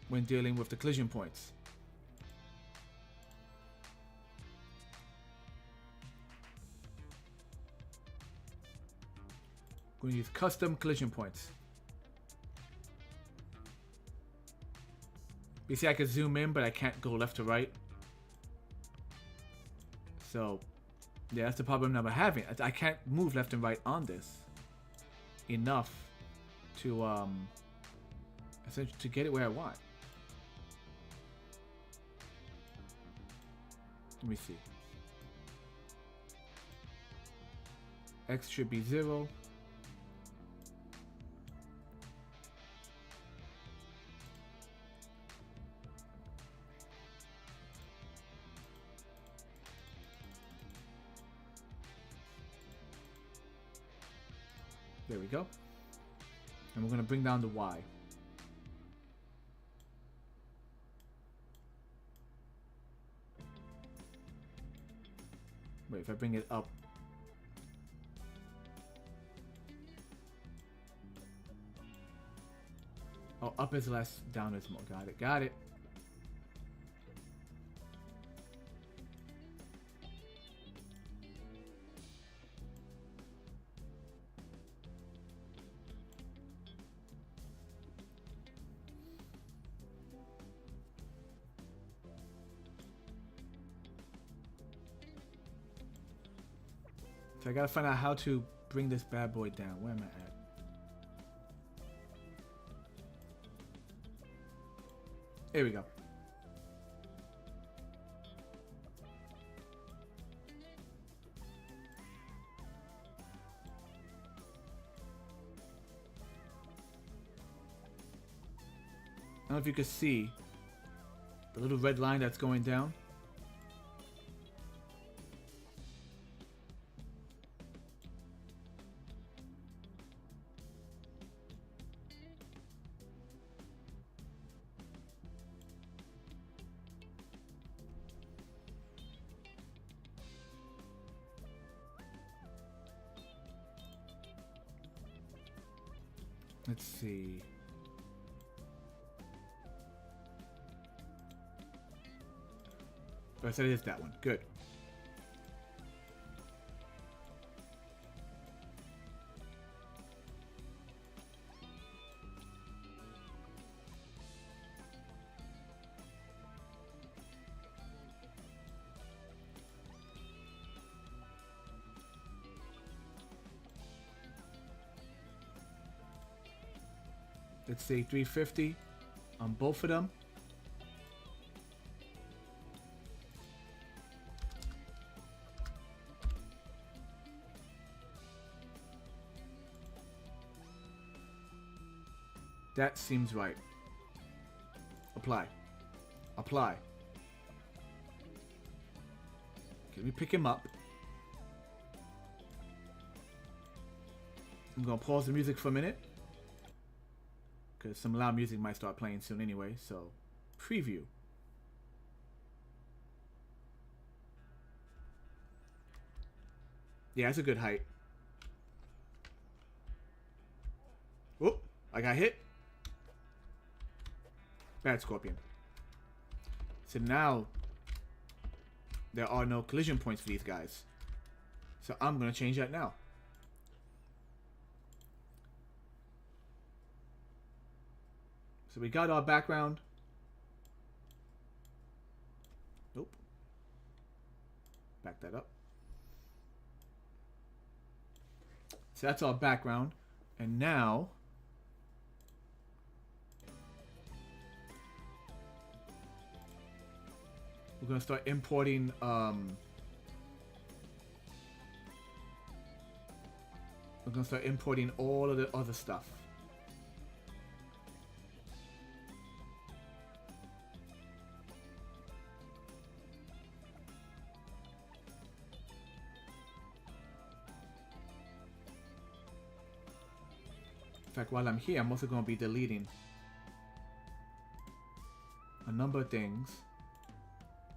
when dealing with the collision points. We're going to use custom collision points. You see I can zoom in, but I can't go left to right. So, yeah, that's the problem that I'm having. I can't move left and right on this enough to essentially to get it where I want. Let me see. X should be 0. There we go. And we're going to bring down the Y. Wait, if I bring it up. Oh, up is less, down is more. Got it, got it. So I gotta find out how to bring this bad boy down. Where am I at? Here we go. I don't know if you can see the little red line that's going down. Let's see. Oh, I said it is that one. Good. Let's say 350 on both of them. That seems right. Apply. Apply. Okay, let me pick him up. I'm gonna pause the music for a minute, because some loud music might start playing soon anyway, so preview. Yeah, that's a good height. Whoop, I got hit. Bad Scorpion. So now there are no collision points for these guys. So I'm going to change that now. So we got our background. Nope. Back that up. So that's our background. And now we're going to start importing we're going to start importing all of the other stuff. In fact, while I'm here, I'm also going to be deleting a number of things.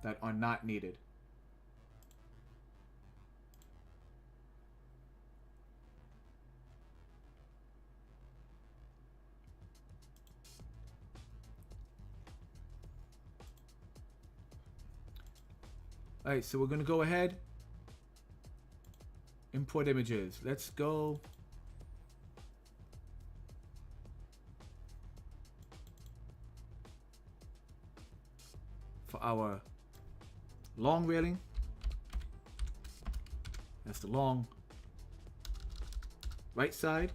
that are not needed. Alright, so we're gonna go ahead. Import images. Let's go. For our long railing. That's the long right side.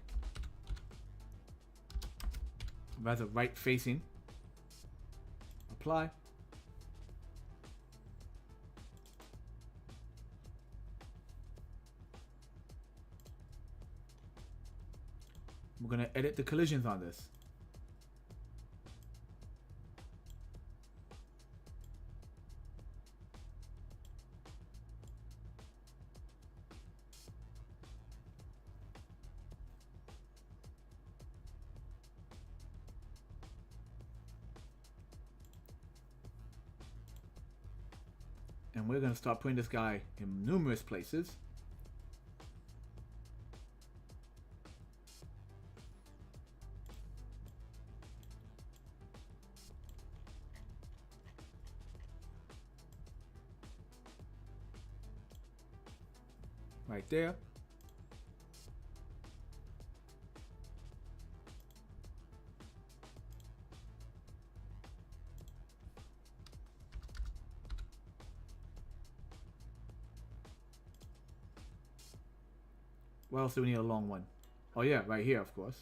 Rather right facing. Apply. We're going to edit the collisions on this. And we're going to start putting this guy in numerous places. Right there. Where else do we need a long one? Oh yeah, right here, of course.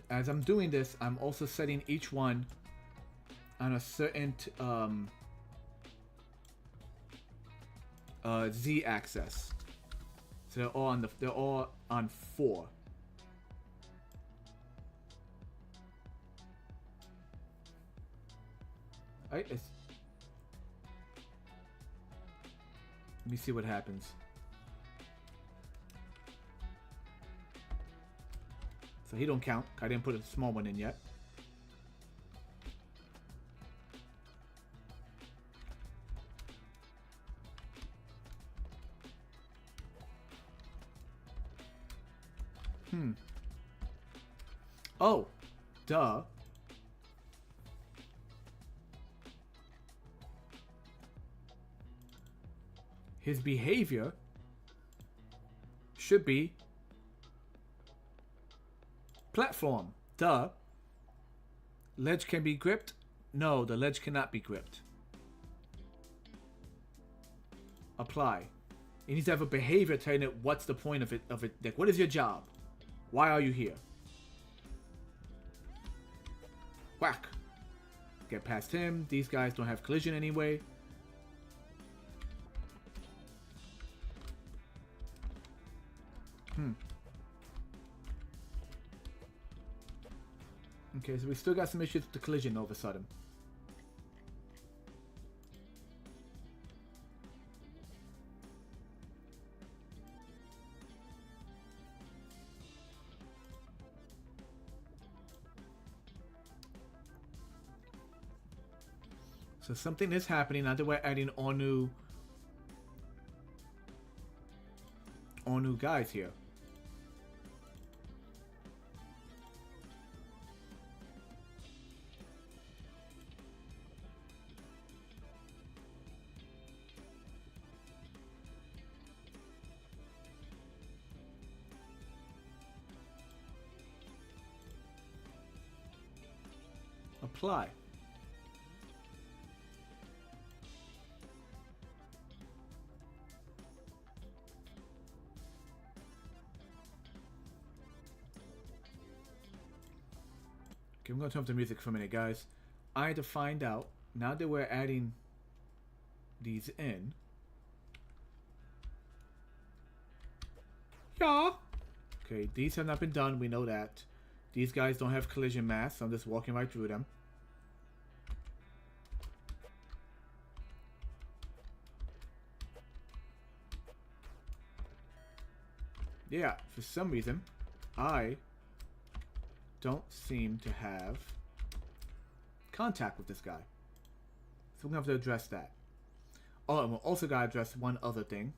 As I'm doing this, I'm also setting each one on a certain z-axis. So they're all on 4. Alright, let me see what happens. So he don't count. I didn't put a small one in yet. Oh, duh. His behavior should be platform. Duh. Ledge can be gripped? No, the ledge cannot be gripped. Apply. It needs to have a behavior telling it what's the point of it. Like, what is your job? Why are you here? Whack. Get past him. These guys don't have collision anyway. Okay, so we still got some issues with the collision all of a sudden. So something is happening now that we're adding all new guys here. Apply. Okay, I'm going to turn off the music for a minute, guys. I had to find out, now that we're adding these in, Yeah. Okay, these have not been done. We know that. These guys don't have collision mass, so I'm just walking right through them. Yeah, for some reason, I don't seem to have contact with this guy. So we're gonna have to address that. Oh, and we're also gotta address one other thing.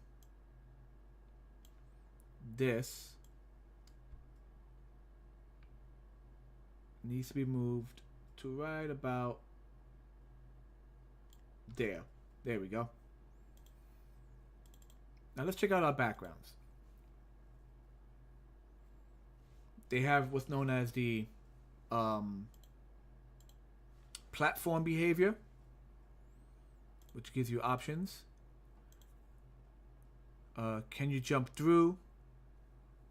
This needs to be moved to right about there. There we go. Now let's check out our backgrounds. They have what's known as the platform behavior, which gives you options. Can you jump through?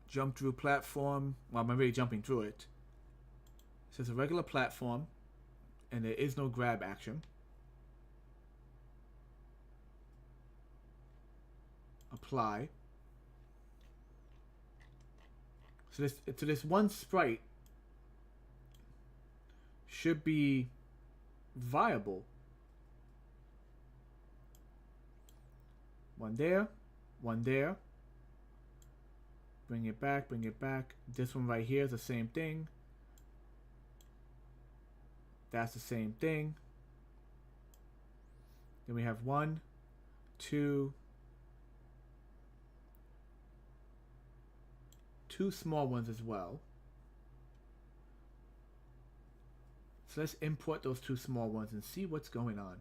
Jump through platform. Well, I'm already jumping through it. So it's a regular platform, and there is no grab action. Apply. So this one sprite should be viable. One there, one there. Bring it back, bring it back. This one right here is the same thing. That's the same thing. Then we have 1, 2, 2 small ones as well. So let's import those 2 small ones and see what's going on.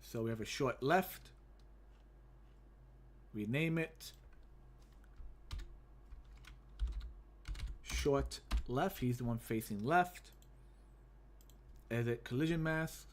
So we have a short left. Rename it. Short left. He's the one facing left. Edit collision mask.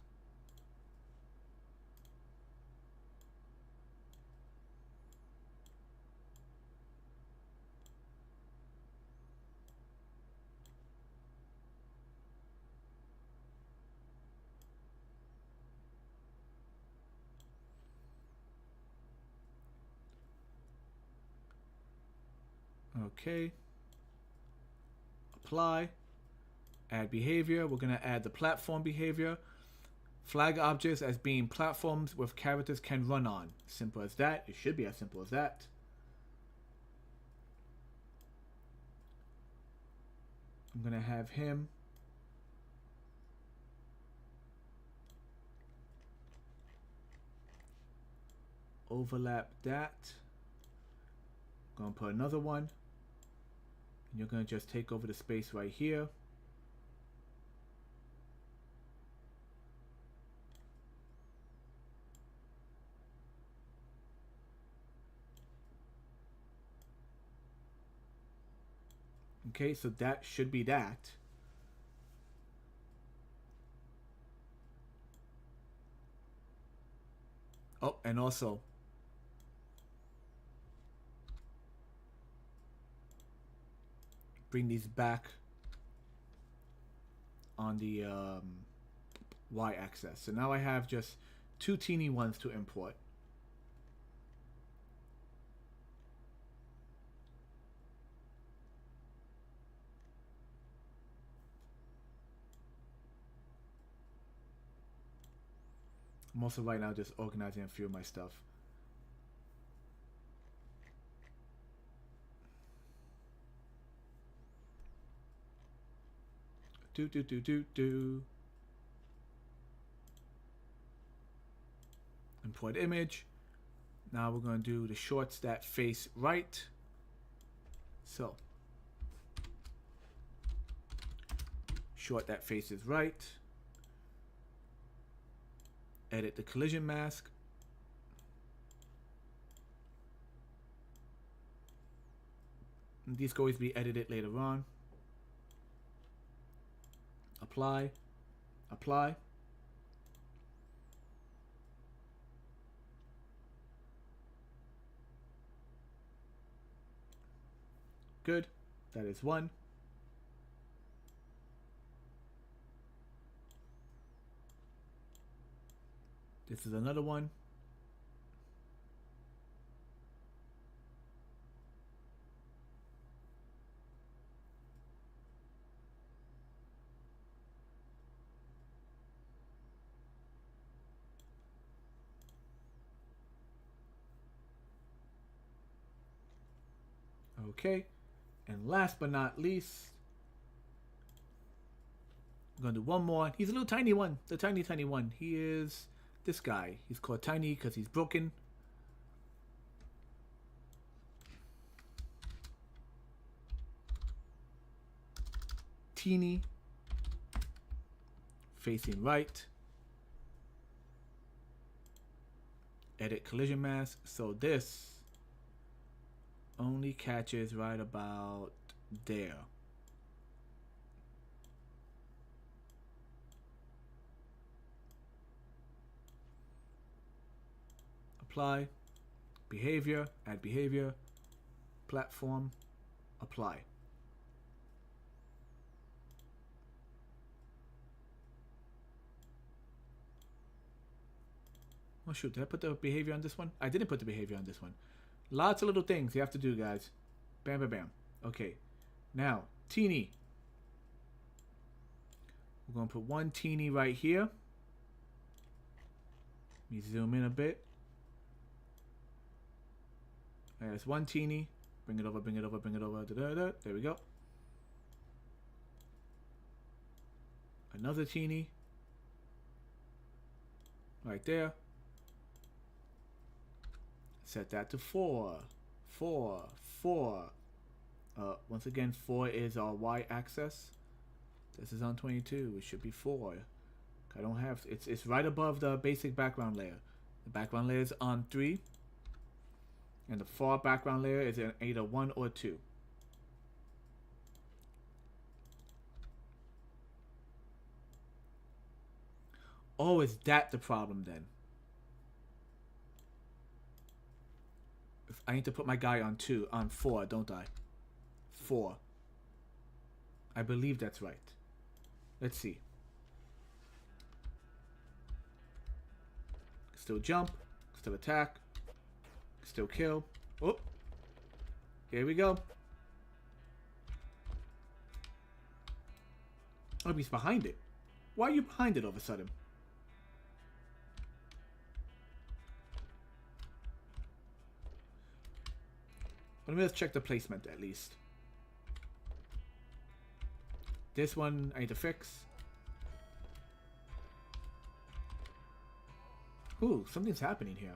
Okay. Apply. Add behavior. We're going to add the platform behavior. Flag objects as being platforms with characters can run on. Simple as that. It should be as simple as that. I'm going to have him overlap that. I'm going to put another one. And you're going to just take over the space right here. Okay, so that should be that. Oh, and also bring these back on the y-axis. So now I have just 2 teeny ones to import. I'm also right now just organizing a few of my stuff. Import image. Now we're going to do the shorts that face right. So short that faces right. Edit the collision mask. And these can always be edited later on. Apply. Apply. Good. That is one. This is another one. Okay. And last but not least, I'm going to do one more. He's a little tiny one. The tiny, tiny one. He is this guy. He's called Tiny because he's broken. Teeny. Facing right. Edit collision mask. So this only catches right about there. Apply. Behavior. Add behavior. Platform. Apply. Oh shoot, did I put the behavior on this one? I didn't put the behavior on this one. Lots of little things you have to do, guys. Bam, bam, bam. Okay. Now, teeny. We're going to put one teeny right here. Let me zoom in a bit. There's one teeny. Bring it over, bring it over, bring it over. Da, da, da. There we go. Another teeny. Right there. Set that to 4. 4. 4. Once again, 4 is our y-axis. This is on 22. It should be 4. I don't have... It's right above the basic background layer. The background layer is on 3. And the far background layer is in either 1 or 2. Oh, is that the problem then? I need to put my guy on 4, don't I? 4. I believe that's right. Let's see. Still jump. Still attack. Still kill. Oh. Here we go. Oh, he's behind it. Why are you behind it all of a sudden? Let me just check the placement at least. This one I need to fix. Ooh, something's happening here.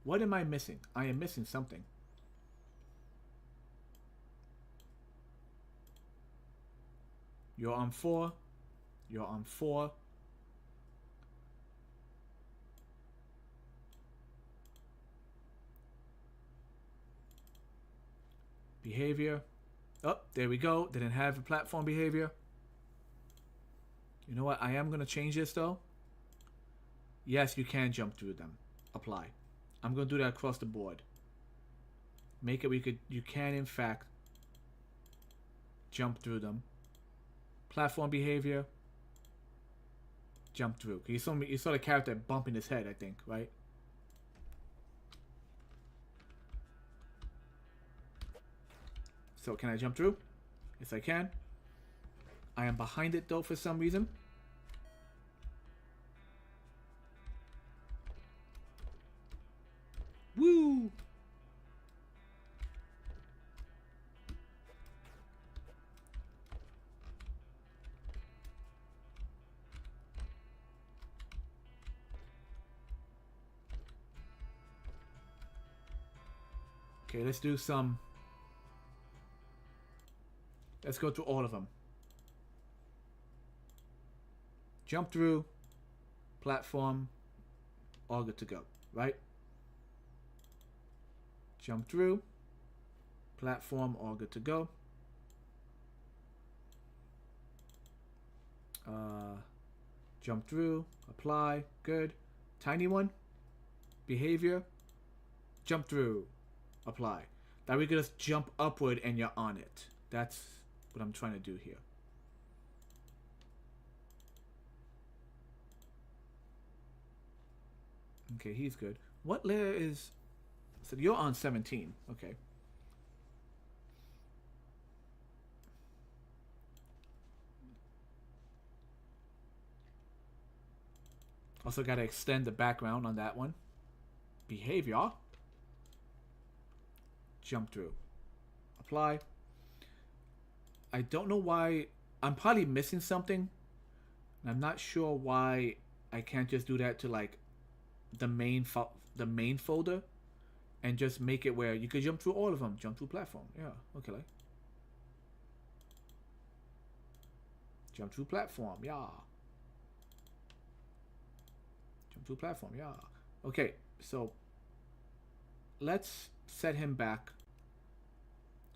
What am I missing? I am missing something. You're on 4. You're on 4. Behavior. Oh, there we go. Didn't have a platform behavior. You know what? I am going to change this though. Yes, you can jump through them. Apply. I'm going to do that across the board. Make it where you can in fact jump through them. Platform behavior. Jump through. You saw the character bumping his head, I think, right? So can I jump through? Yes, I can. I am behind it though for some reason. Woo! Okay, let's do some... Let's go through all of them. Jump through, platform, all good to go, right? Jump through, platform, all good to go. Jump through, apply, good. Tiny one, behavior, jump through, apply. That we could just jump upward and you're on it. That's what I'm trying to do here. Okay, he's good. What layer is... So you're on 17. Okay. Also got to extend the background on that one. Behavior. Jump through. Apply. I don't know why. I'm probably missing something. I'm not sure why I can't just do that to like the main folder and just make it where you could jump through all of them. Jump through platform. Yeah. Okay. Jump through platform. Yeah. Jump through platform. Yeah. Okay. So let's set him back.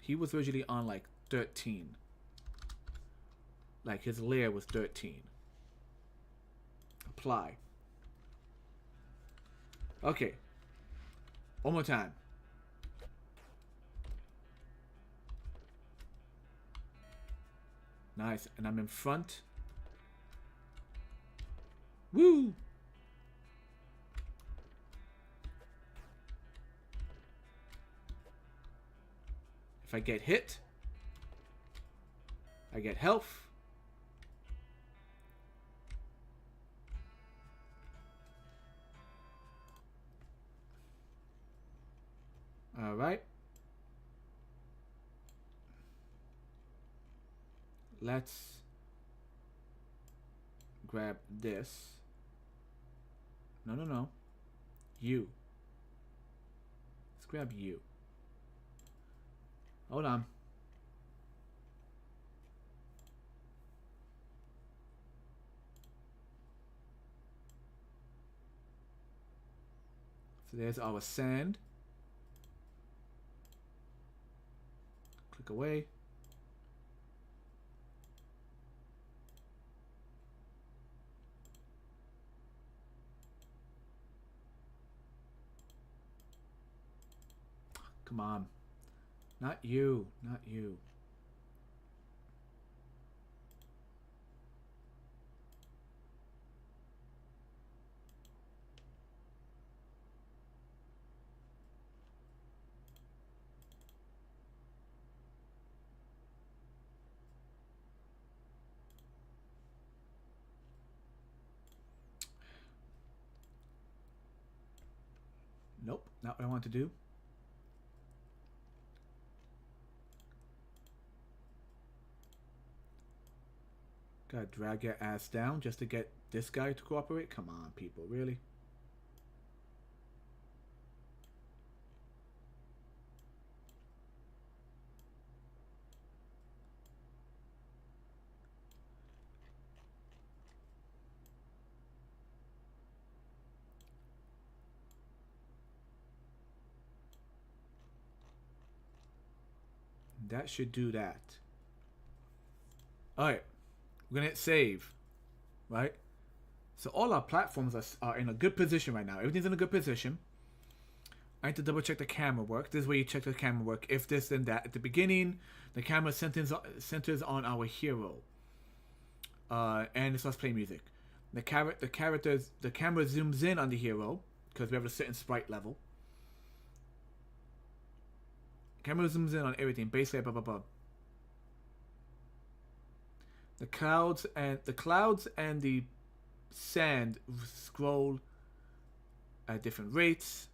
He was originally on like 13. Like his layer was 13. Apply. Okay. One more time. Nice. And I'm in front. Woo! If I get hit, I get health. All right. Let's grab this. No. You. Let's grab you. Hold on. So there's our sand. Click away. Come on. Not you. Not you. Nope. Not what I want to do. Gotta drag your ass down just to get this guy to cooperate? Come on, people. Really? That should do that. Alright. We're gonna hit save. Right? So all our platforms are in a good position right now. Everything's in a good position. I need to double check the camera work. This is where you check the camera work. If this, then that. At the beginning, the camera centers on our hero. And it starts playing music. The camera zooms in on the hero because we have a certain sprite level. Camera zooms in on everything, basically blah blah blah. The clouds and the sand scroll at different rates.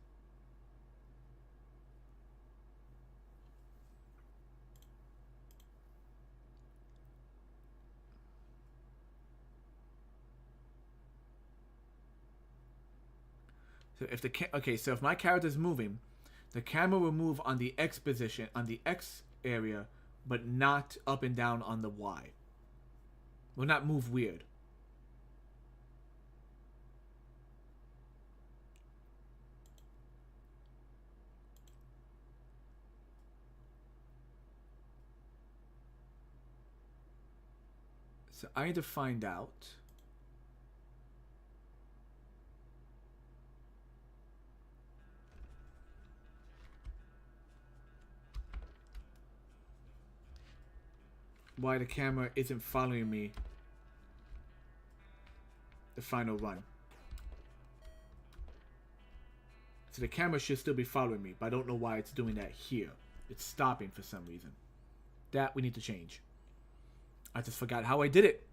So if my character's moving, the camera will move on the X position, on the X area, but not up and down on the Y. Will not move weird. So I need to find out. why the camera isn't following me the final run. So the camera should still be following me, but I don't know why it's doing that here. It's stopping for some reason. That we need to change. I just forgot how I did it.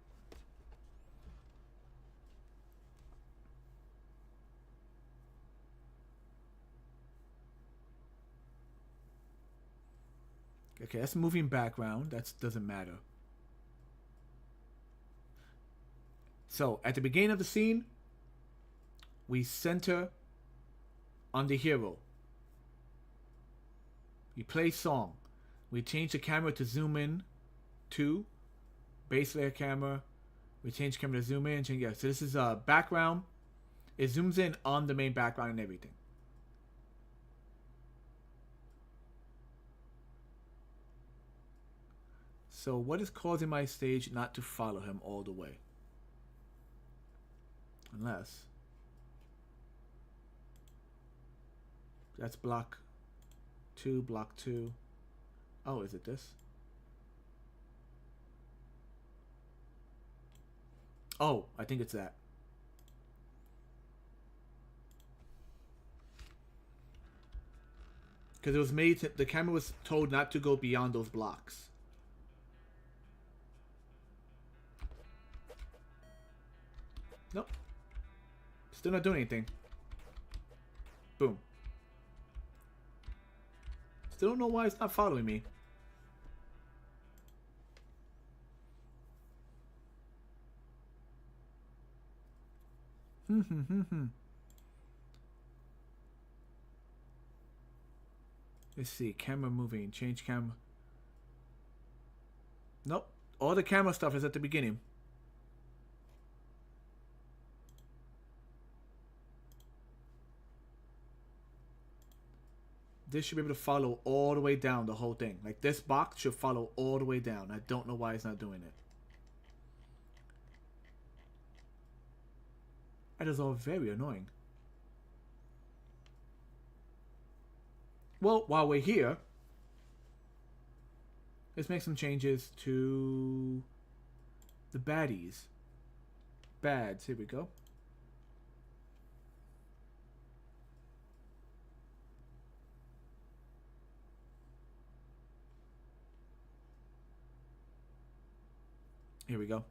Okay, that's moving background. That doesn't matter. So, at the beginning of the scene, we center on the hero. We play song. We change the camera to zoom in to base layer camera. We change camera to zoom in. Yeah, so this is a background. It zooms in on the main background and everything. So what is causing my stage not to follow him all the way? Unless that's block 2, block 2. Oh, is it this? Oh, I think it's that. Because it was made to, the camera was told not to go beyond those blocks. Nope. Still not doing anything. Boom. Still don't know why it's not following me. Let's see. Camera moving. Change camera. Nope. All the camera stuff is at the beginning. This should be able to follow all the way down the whole thing. Like this box should follow all the way down. I don't know why it's not doing it. That is all very annoying. Well, while we're here, let's make some changes to the baddies. Bads, here we go. Here we go.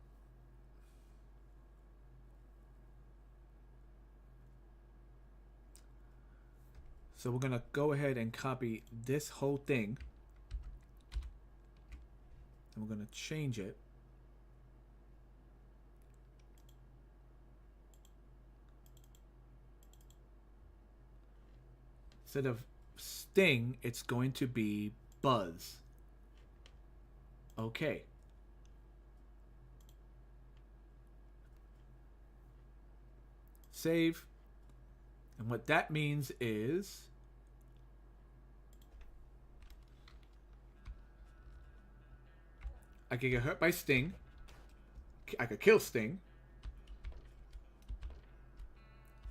So we're going to go ahead and copy this whole thing. And we're going to change it. Instead of Sting, it's going to be Buzz. Okay. Save. And what that means is I can get hurt by Sting. I could kill Sting.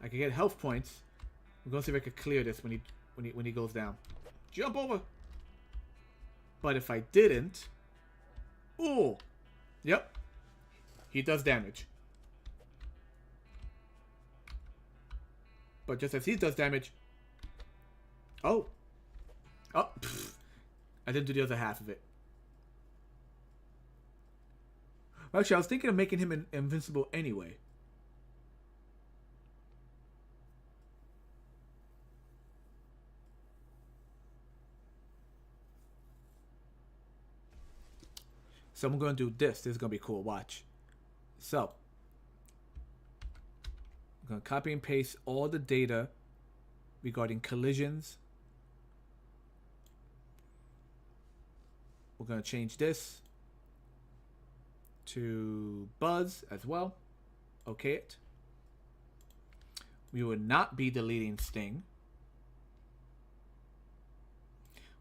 I can get health points. We're gonna see if I can clear this when he goes down. Jump over. But if I didn't, oh, yep, he does damage. But just as he does damage, oh, pfft. I didn't do the other half of it. Actually, I was thinking of making him invincible anyway. So I'm going to do this. This is going to be cool. Watch. So I'm going to copy and paste all the data regarding collisions. We're going to change this to Buzz as well. Okay it. We will not be deleting Sting.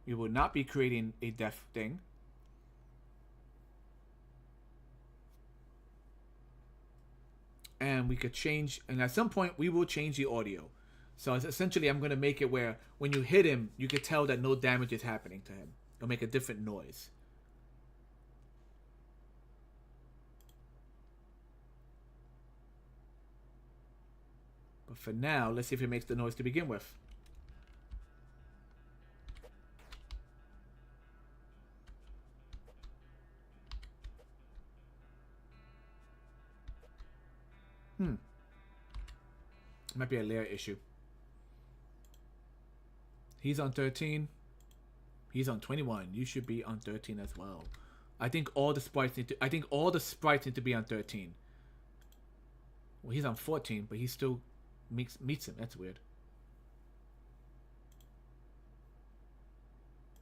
We will not be creating a death thing. And we could change, and at some point we will change the audio. So it's essentially I'm going to make it where when you hit him, you can tell that no damage is happening to him. It'll make a different noise. But for now, let's see if it makes the noise to begin with. Might be a layer issue. He's on 13. He's on 21. You should be on 13 as well. I think all the sprites need to be on 13. Well, he's on 14, but he still meets him. That's weird.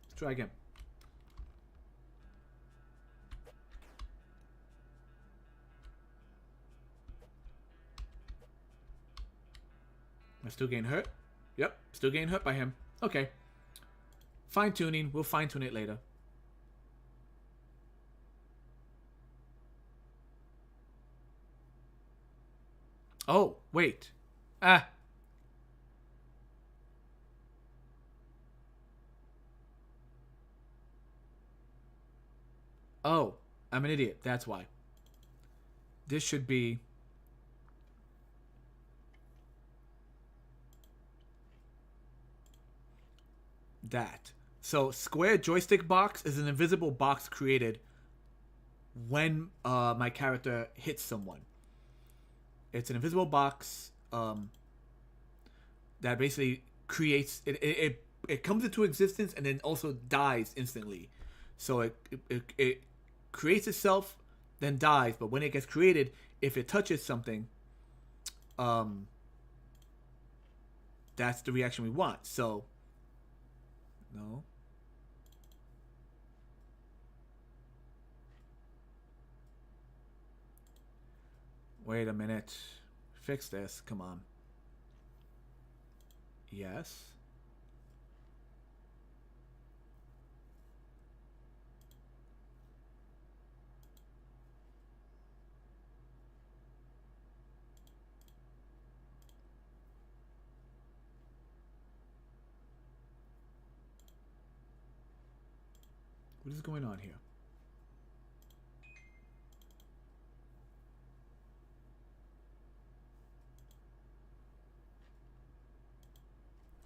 Let's try again. Am I still getting hurt? Yep, still getting hurt by him. Okay. Fine tuning. We'll fine tune it later. Oh, wait. Ah. Oh, I'm an idiot. That's why. This should be... that. So, square joystick box is an invisible box created when my character hits someone. It's an invisible box that basically creates... It comes into existence and then also dies instantly. So it creates itself, then dies. But when it gets created, if it touches something, that's the reaction we want. So, no. Wait a minute. Fix this. Come on. Yes. What is going on here?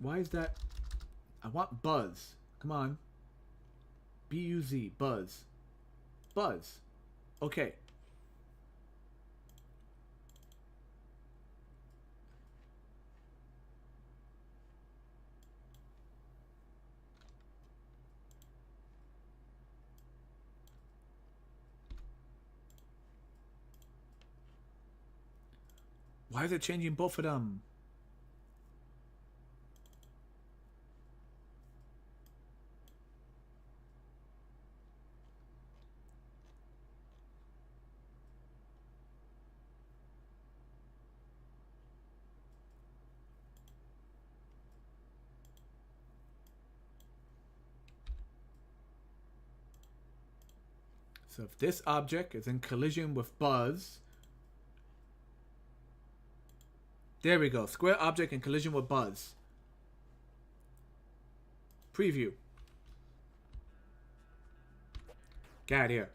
Why is that? I want buzz. Come on. B-U-Z. Buzz. Buzz. Okay. Why is it changing both of them? So if this object is in collision with buzz... There we go. Square object in collision with buzz. Preview. Get out of here.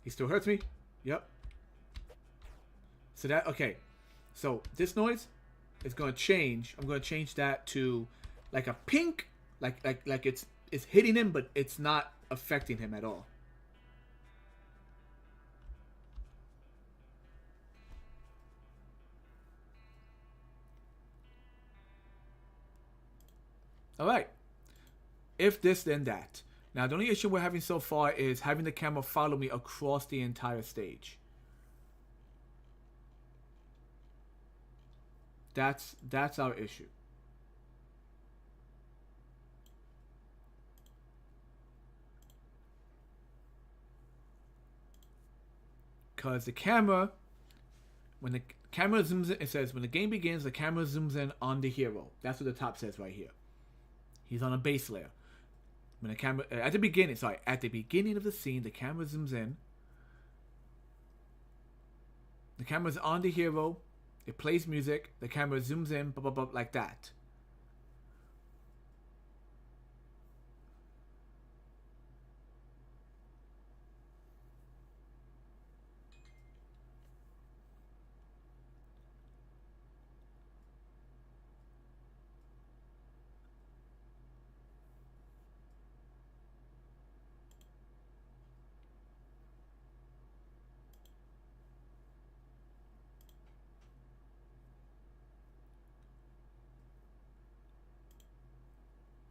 He still hurts me? Yep. So that... Okay. So this noise is going to change. I'm going to change that to like a pink. Like it's hitting him, but it's not affecting him at all. Alright. If this, then that. Now, the only issue we're having so far is having the camera follow me across the entire stage. That's our issue. Because the camera, when the camera zooms in, it says, when the game begins, the camera zooms in on the hero. That's what the top says right here. He's on a base layer. When the camera, at the beginning of the scene, the camera zooms in. The camera's on the hero. It plays music. The camera zooms in, blah, blah, blah, like that.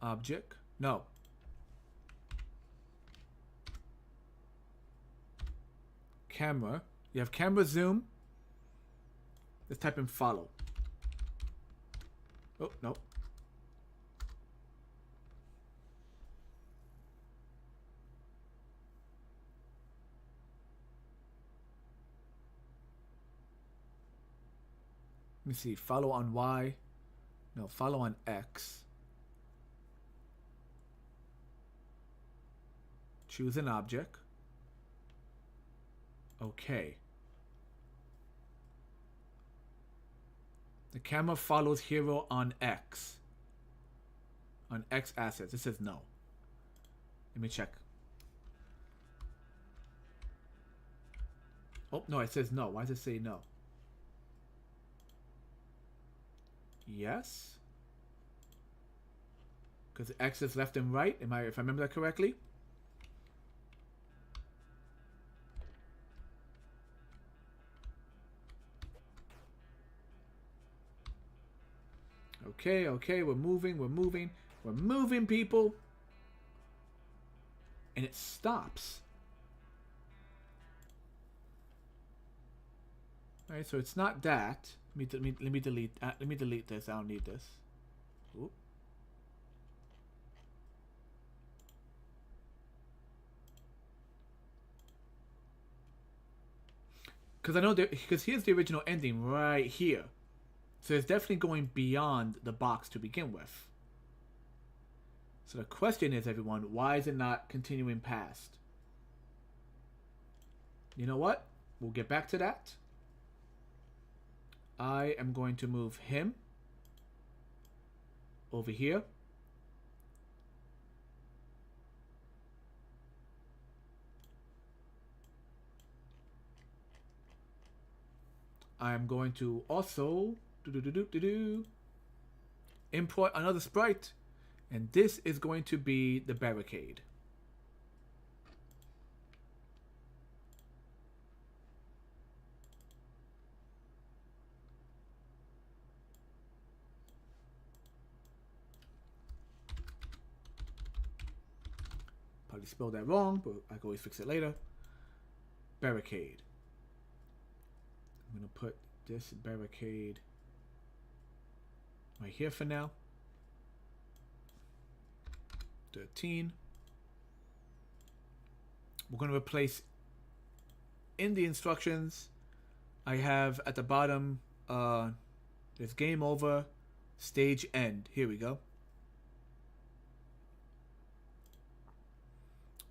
Object. No. Camera. You have camera zoom. Let's type in follow. Oh, no. Let me see. Follow on Y. No, follow on X. Choose an object. Okay. The camera follows hero on X. On X assets. It says no. Let me check. Oh, no, it says no. Why does it say no? Yes. Because X is left and right. If I remember that correctly? Okay, okay, we're moving, people. And it stops. Alright, so it's not that. Let me delete this. I don't need this. Oop. Because I know that, because here's the original ending right here. So it's definitely going beyond the box to begin with. So the question is, everyone, why is it not continuing past? You know what? We'll get back to that. I am going to move him over here. I'm going to also import another sprite, and this is going to be the barricade. Probably spelled that wrong, but I can always fix it later. Barricade. I'm going to put this barricade right here for now. 13. We're going to replace in the instructions. I have at the bottom, there's game over, stage end. Here we go.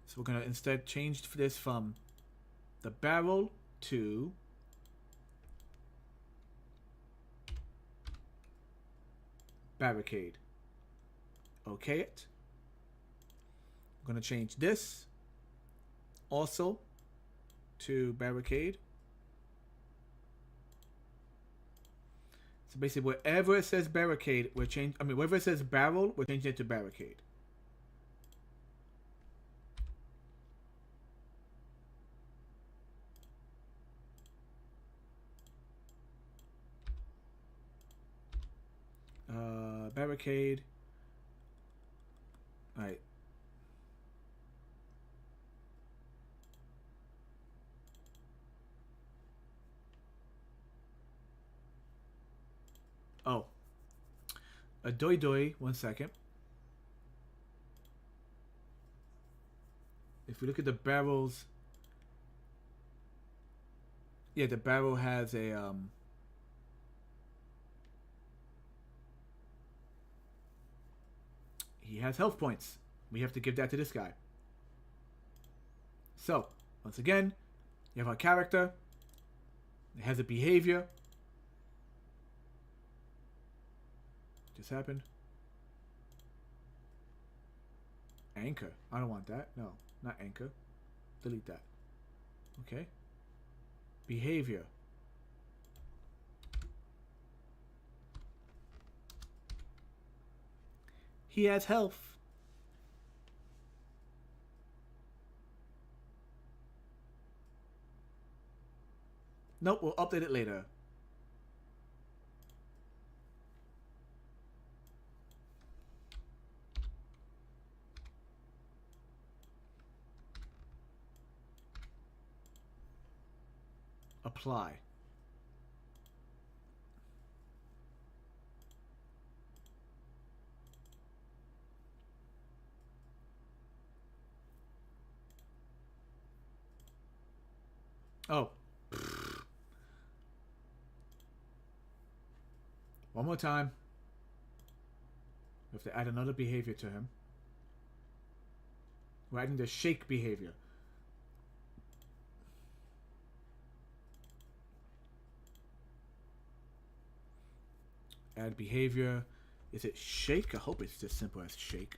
So we're going to instead change this from the barrel to barricade. Okay it. I'm going to change this also to barricade. So basically, wherever it says barricade, we're changing. I mean, wherever it says barrel, we're changing it to barricade. Barricade. All right. Oh. A doi. 1 second. If we look at the barrels. Yeah, the barrel has a he has health points. We have to give that to this guy. So, once again, you have our character. It has a behavior. Just happened. Anchor. I don't want that. No, not anchor. Delete that. Okay. Behavior. He has health. Nope, we'll update it later. apply. Oh. One more time. We have to add another behavior to him. We're adding the shake behavior. Add behavior. Is it shake? I hope it's just simple as shake.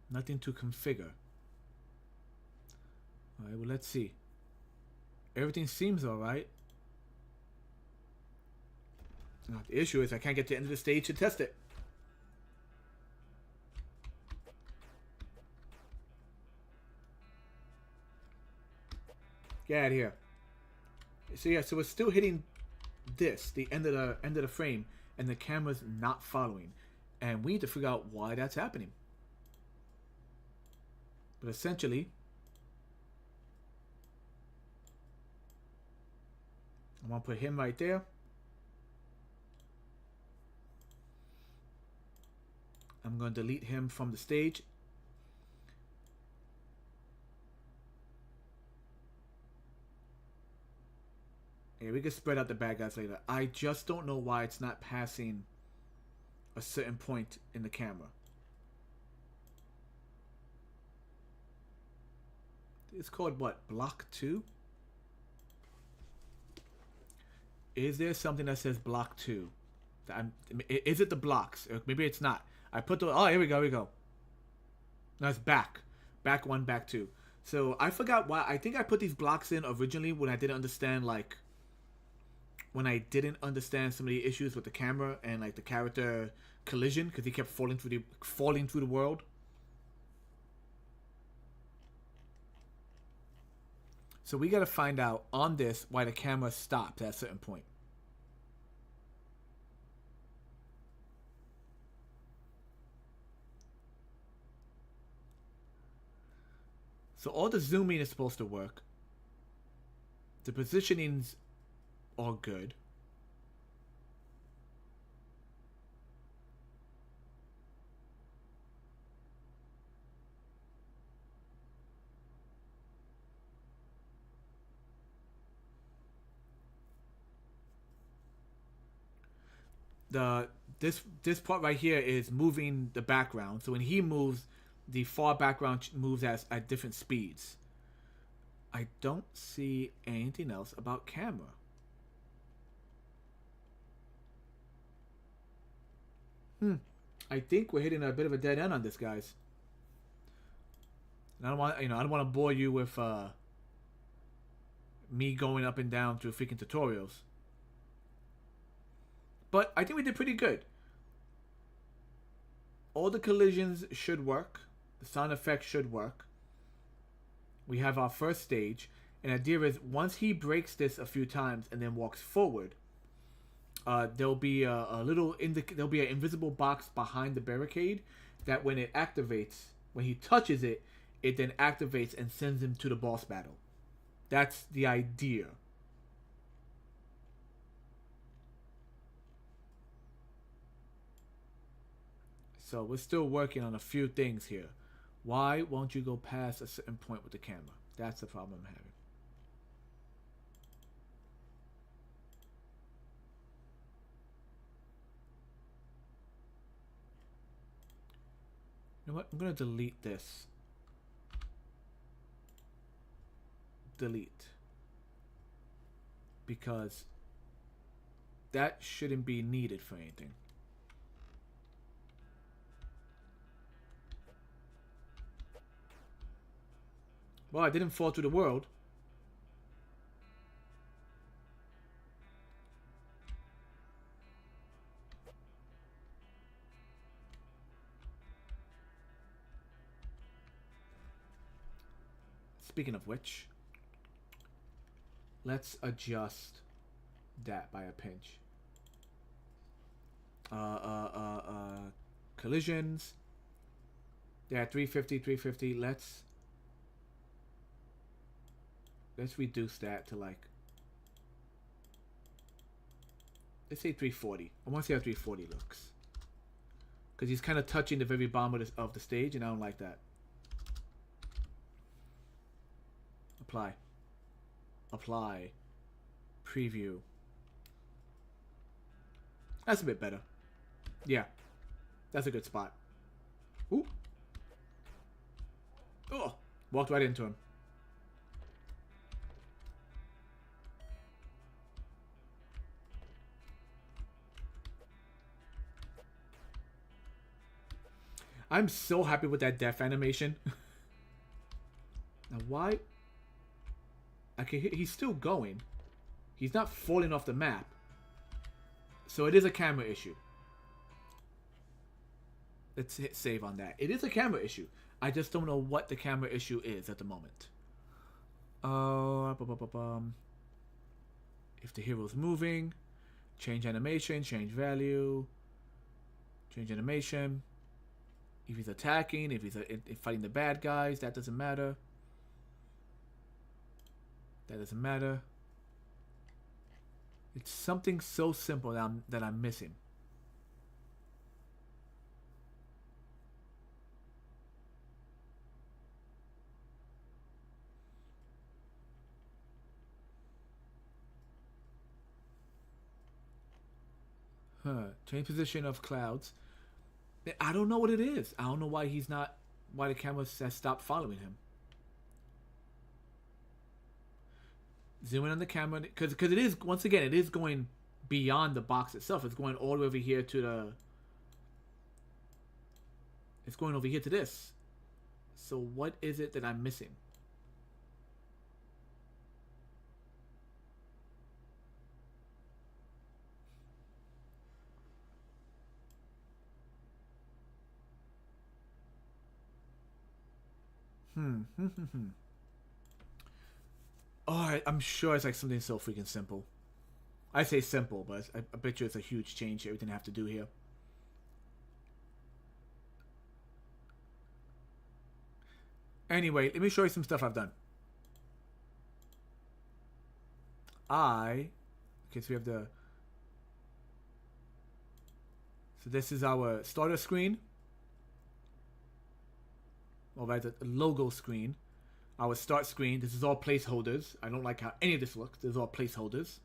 Nothing to configure. Alright, well, let's see. Everything seems alright. Now, the issue is I can't get to the end of the stage to test it. Get out of here. So yeah, so we're still hitting this, the end of the frame, and the camera's not following. And we need to figure out why that's happening. But essentially, I'm gonna put him right there. I'm gonna delete him from the stage. Yeah, we can spread out the bad guys later. I just don't know why it's not passing a certain point in the camera. It's called what? Block 2? Is there something that says block 2? Is it the blocks? Or maybe it's not. I put the... Oh, here we go, here we go. No, it's back. Back 1, back 2. So I forgot why. I think I put these blocks in originally when I didn't understand, like... When I didn't understand some of the issues with the camera and, like, the character collision. Because he kept falling through the world. So we got to find out on this why the camera stops at a certain point. So all the zooming is supposed to work. The positionings are good. This part right here is moving the background. So when he moves, the far background moves at different speeds. I don't see anything else about camera. I think we're hitting a bit of a dead end on this, guys. And I don't want, I don't want to bore you with me going up and down through freaking tutorials. But I think we did pretty good. All the collisions should work. The sound effects should work. We have our first stage. And the idea is once he breaks this a few times and then walks forward, there'll be there'll be an invisible box behind the barricade that when it activates, when he touches it, it then activates and sends him to the boss battle. That's the idea. So we're still working on a few things here. Why won't you go past a certain point with the camera? That's the problem I'm having. You know what? I'm going to delete this. Delete. Because that shouldn't be needed for anything. Well, I didn't fall through the world. speaking of which, let's adjust that by a pinch. Collisions. Yeah, 350, 350. Let's reduce that to like, let's say 340. I want to see how 340 looks. Because he's kind of touching the very bottom of the stage, and I don't like that. Apply. Apply. Preview. That's a bit better. Yeah. That's a good spot. Ooh. Oh. Walked right into him. I'm so happy with that death animation. Now why? Okay, he's still going. He's not falling off the map. So it is a camera issue. Let's hit save on that. It is a camera issue. I just don't know what the camera issue is at the moment. If the hero's moving, change animation, change value, change animation. If he's attacking, if he's fighting the bad guys, that doesn't matter. That doesn't matter. It's something so simple that I'm missing. Change position of clouds. I don't know what it is. I don't know why he's not. Why the camera has stopped following him. Zoom in on the camera, because it is, once again, it is going beyond the box itself. It's going all the way over here to the. It's going over here to this. So what is it that I'm missing? Oh, I'm sure it's like something so freaking simple. I say simple, but I bet you it's a huge change to everything I have to do here. Anyway, let me show you some stuff I've done. Okay, so we have the. So this is our starter screen. Or rather, the logo screen. Our start screen. This is all placeholders. I don't like how any of this looks. This is all placeholders.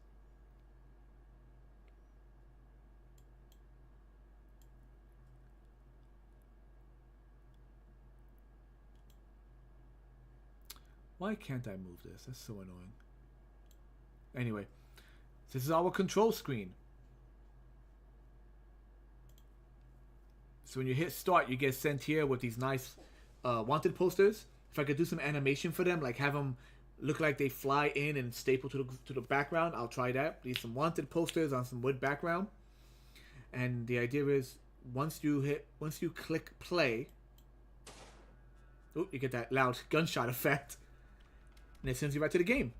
Why can't I move this? That's so annoying. Anyway, this is our control screen. So when you hit start, you get sent here with these nice wanted posters. If I could do some animation for them, like have them look like they fly in and staple to the background, I'll try that. These some wanted posters on some wood background. And the idea is once you click play, oh, you get that loud gunshot effect, and it sends you right to the game.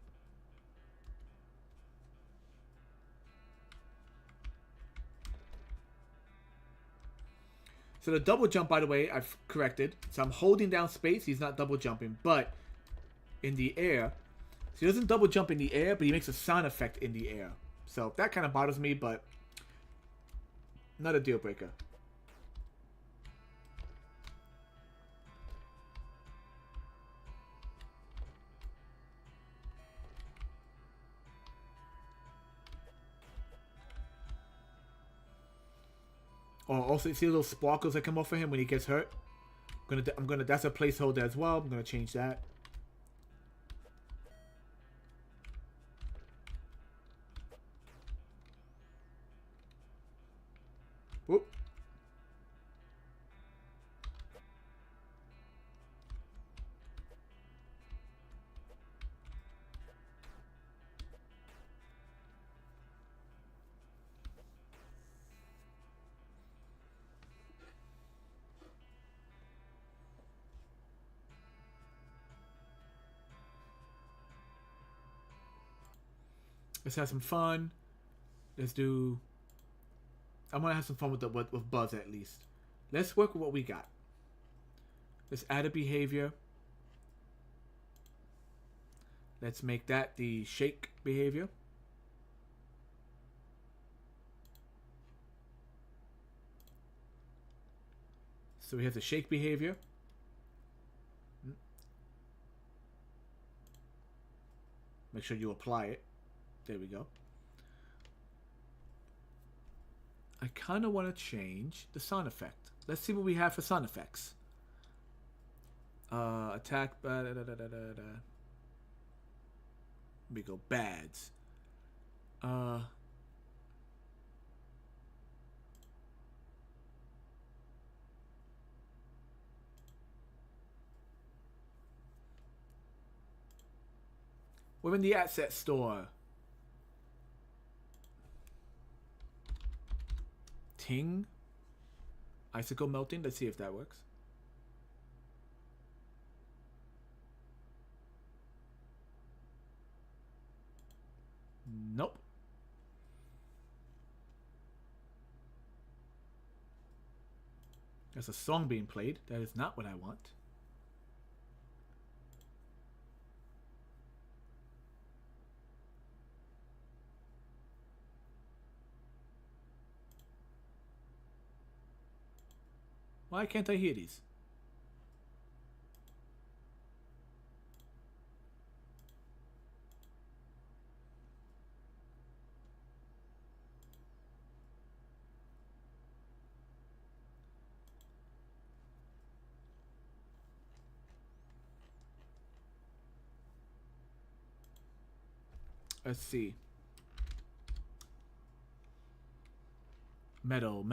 So the double jump, by the way, I've corrected. So I'm holding down space. He's not double jumping, but in the air. So he doesn't double jump in the air, but he makes a sound effect in the air. So that kind of bothers me, but not a deal breaker. Oh, also see the little sparkles that come off of him when he gets hurt. I'm gonna. That's a placeholder as well. I'm gonna change that. Whoop. Let's have some fun. Let's do. I'm gonna have some fun with Buzz at least. Let's work with what we got. Let's add a behavior. Let's make that the shake behavior. So we have the shake behavior. Make sure you apply it. There we go. I kind of want to change the sound effect. Let's see what we have for sound effects. Attack. We go bads. We're in the asset store. Ting. Icicle melting. Let's see if that works. Nope. There's a song being played. That is not what I want. Why can't I hear these? Let's see. Metal.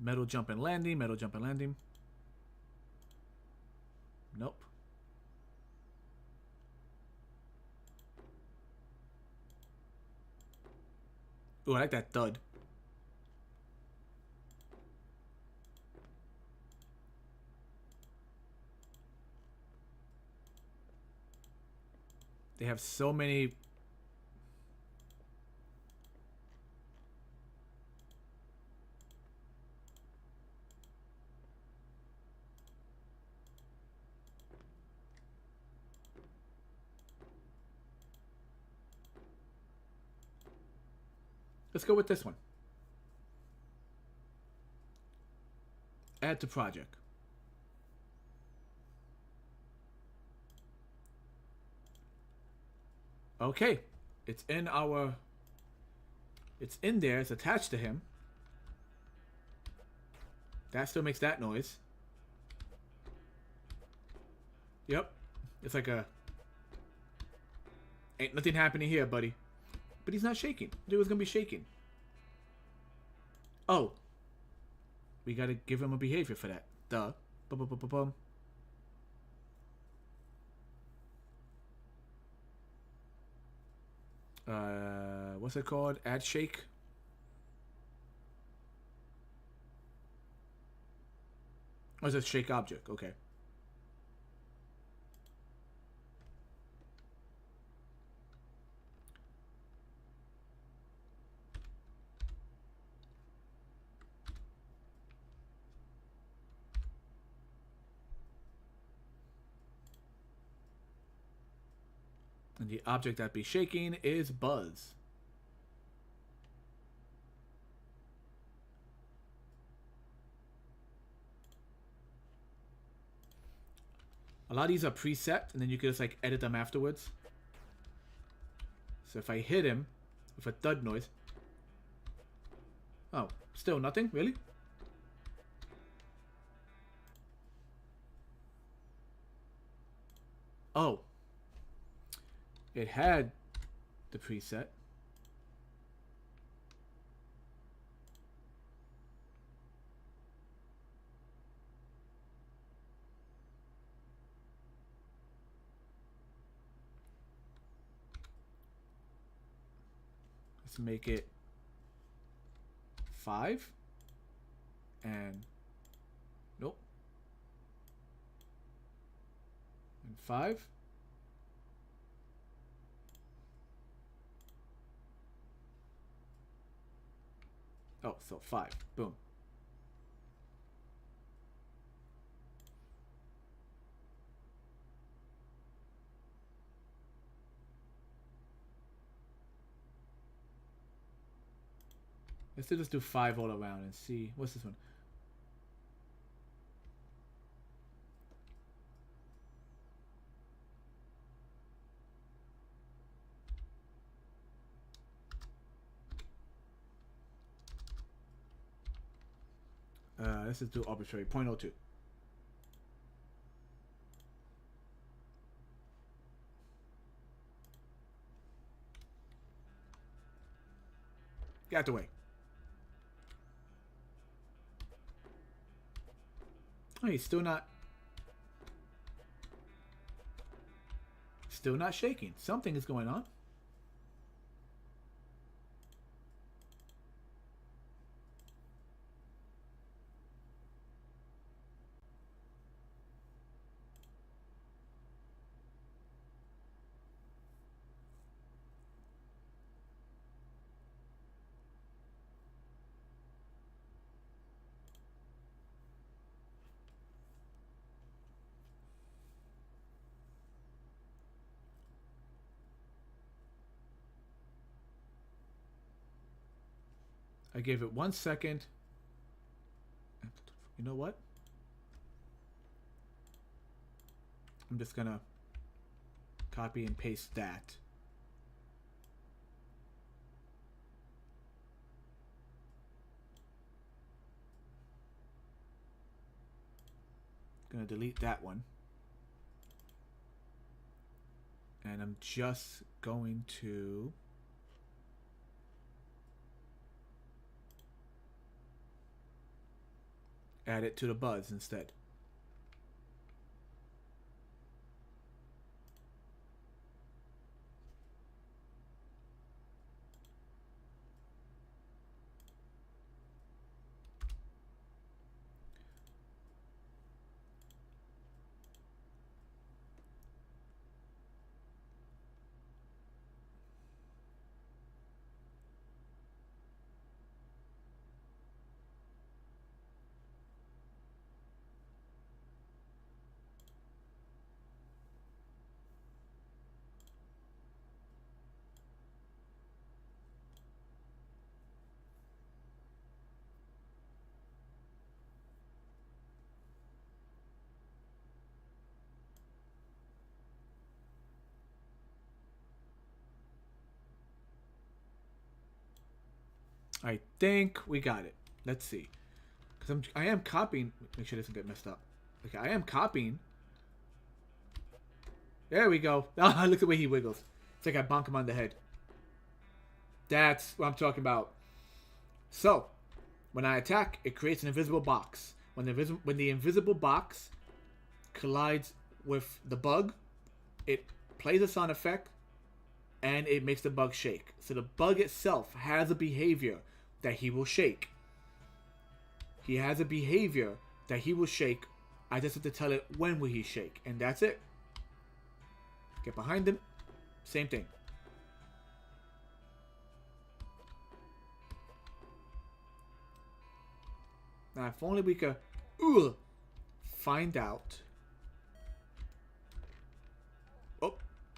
Metal jump and landing. Nope. Ooh, I like that thud. They have so many. Let's go with this one. Add to project. Okay. It's in our... It's in there. It's attached to him. That still makes that noise. Yep. It's like a... Ain't nothing happening here, buddy. But he's not shaking. Dude was gonna be shaking. Oh. We gotta give him a behavior for that. Duh. Bum. What's it called? Add shake. Oh, it's a shake object. Okay. And the object that be shaking is Buzz. A lot of these are preset, and then you can just like edit them afterwards. So if I hit him with a thud noise. Oh, still nothing? Really? Oh. It had the preset. Let's make it 5. And nope. And 5. Oh, so 5. Boom. Let's just do 5 all around and see. What's this one? Let's just do arbitrary. 0.02. Get out the way. Oh, he's still not shaking. Something is going on. I gave it 1 second. You know what? I'm just gonna copy and paste that. Gonna delete that one. And I'm just going to add it to the buzz instead. I think we got it. Let's see. Because I am copying. Make sure this doesn't get messed up. Okay, I am copying. There we go. Ah, look at the way he wiggles. It's like I bonk him on the head. That's what I'm talking about. So, when I attack, it creates an invisible box. When the invisible box collides with the bug, it plays a sound effect, and it makes the bug shake. So the bug itself has a behavior that he will shake. He has a behavior that he will shake. I just have to tell it when will he shake, and that's it. Get behind him. Same thing. Now, if only we could find out. Oh,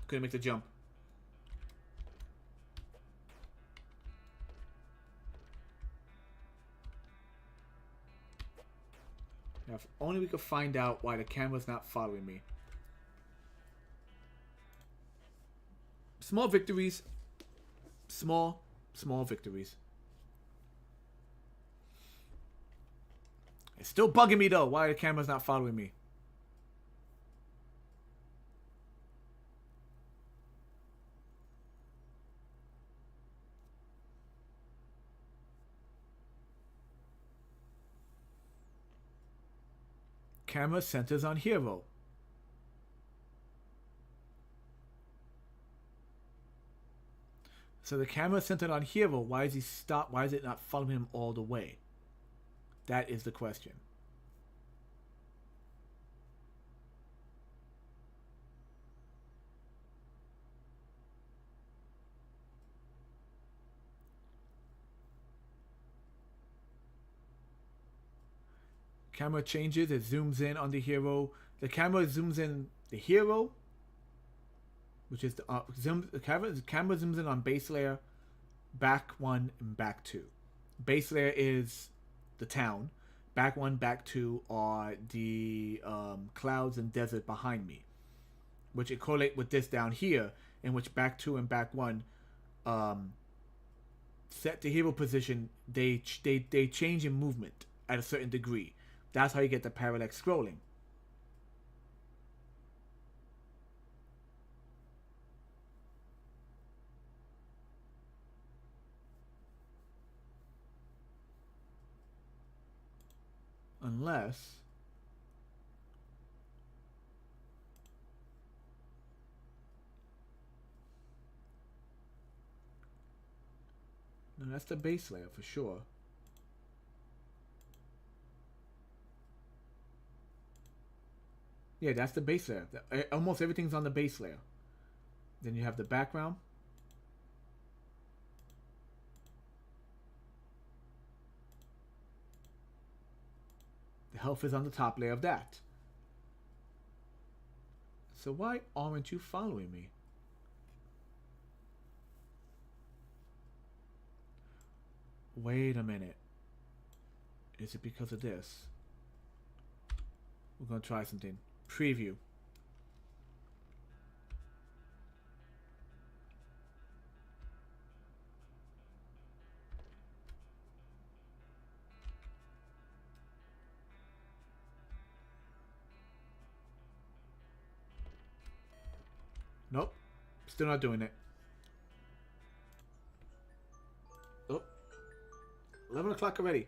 couldn't make the jump. Now, if only we could find out why the camera's not following me. Small victories. Small victories. It's still bugging me though. Why the camera's not following me? Camera centers on hero. So the camera centered on hero. Why is he stop? Why is it not following him all the way? That is the question. Camera changes. It zooms in on the hero. The camera zooms in the hero, which is the camera zooms in on base layer, back 1, and back 2. Base layer is the town. Back 1, back 2 are the clouds and desert behind me, which it correlate with this down here, in which back 2 and back 1 set the hero position. They change in movement at a certain degree. That's how you get the parallax scrolling. Unless no, that's the base layer for sure. Yeah, that's the base layer. Almost everything's on the base layer. Then you have the background. The health is on the top layer of that. So why aren't you following me? Wait a minute. Is it because of this? We're gonna try something. Preview. Nope. Still not doing it. Oh. 11 o'clock already.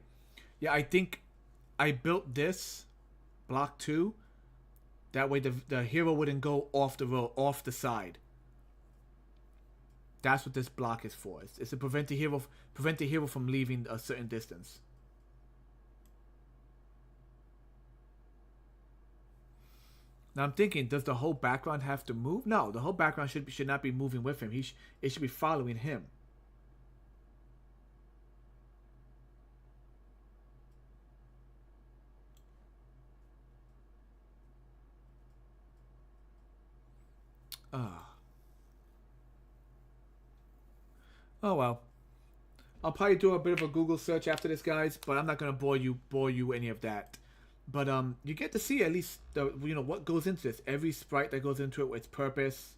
Yeah, I think I built this block 2. That way the hero wouldn't go off the road, off the side. That's what this block is for. It's to prevent the hero from leaving a certain distance. Now I'm thinking, does the whole background have to move? No, the whole background should not be moving with him. It should be following him. Oh well. I'll probably do a bit of a Google search after this, guys, but I'm not gonna bore you any of that. But you get to see at least the what goes into this. Every sprite that goes into it with its purpose.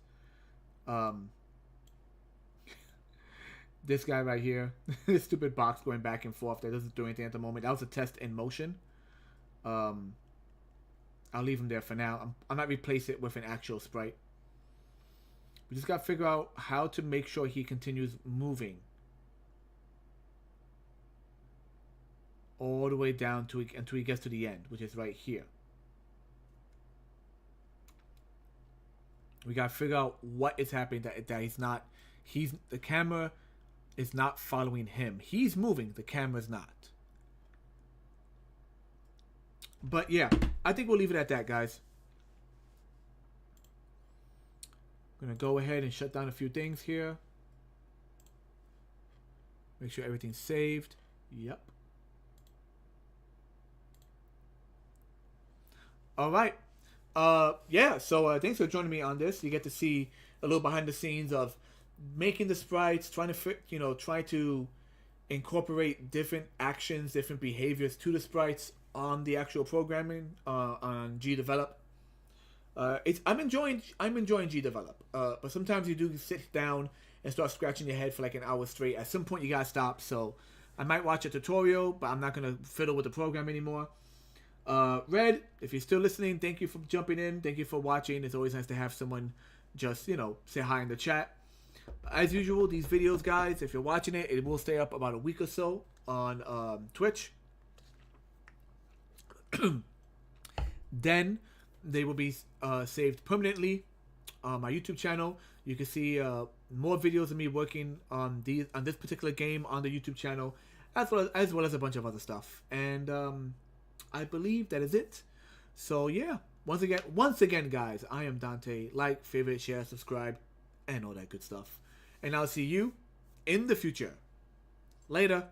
This guy right here, this stupid box going back and forth that doesn't do anything at the moment. That was a test in motion. I'll leave him there for now. I might replace it with an actual sprite. We just gotta figure out how to make sure he continues moving all the way down until he gets to the end, which is right here. We gotta figure out what is happening that the camera is not following him. He's moving, the camera's not. But yeah, I think we'll leave it at that, guys. I'm gonna go ahead and shut down a few things here. Make sure everything's saved. Yep. All right. Yeah. So thanks for joining me on this. You get to see a little behind the scenes of making the sprites, trying to incorporate different actions, different behaviors to the sprites on the actual programming on GDevelop. I'm enjoying GDevelop, but sometimes you do sit down and start scratching your head for like an hour straight. At some point, you gotta stop. So I might watch a tutorial, but I'm not gonna fiddle with the program anymore. Red, if you're still listening, thank you for jumping in. Thank you for watching. It's always nice to have someone just say hi in the chat. As usual, these videos, guys, if you're watching it, it will stay up about a week or so on Twitch. Then they will be saved permanently on my YouTube channel. You can see more videos of me working on this particular game on the YouTube channel, as well as a bunch of other stuff. And I believe that is it. So yeah, once again, guys, I am Dante. Like, favorite, share, subscribe, and all that good stuff. And I'll see you in the future. Later.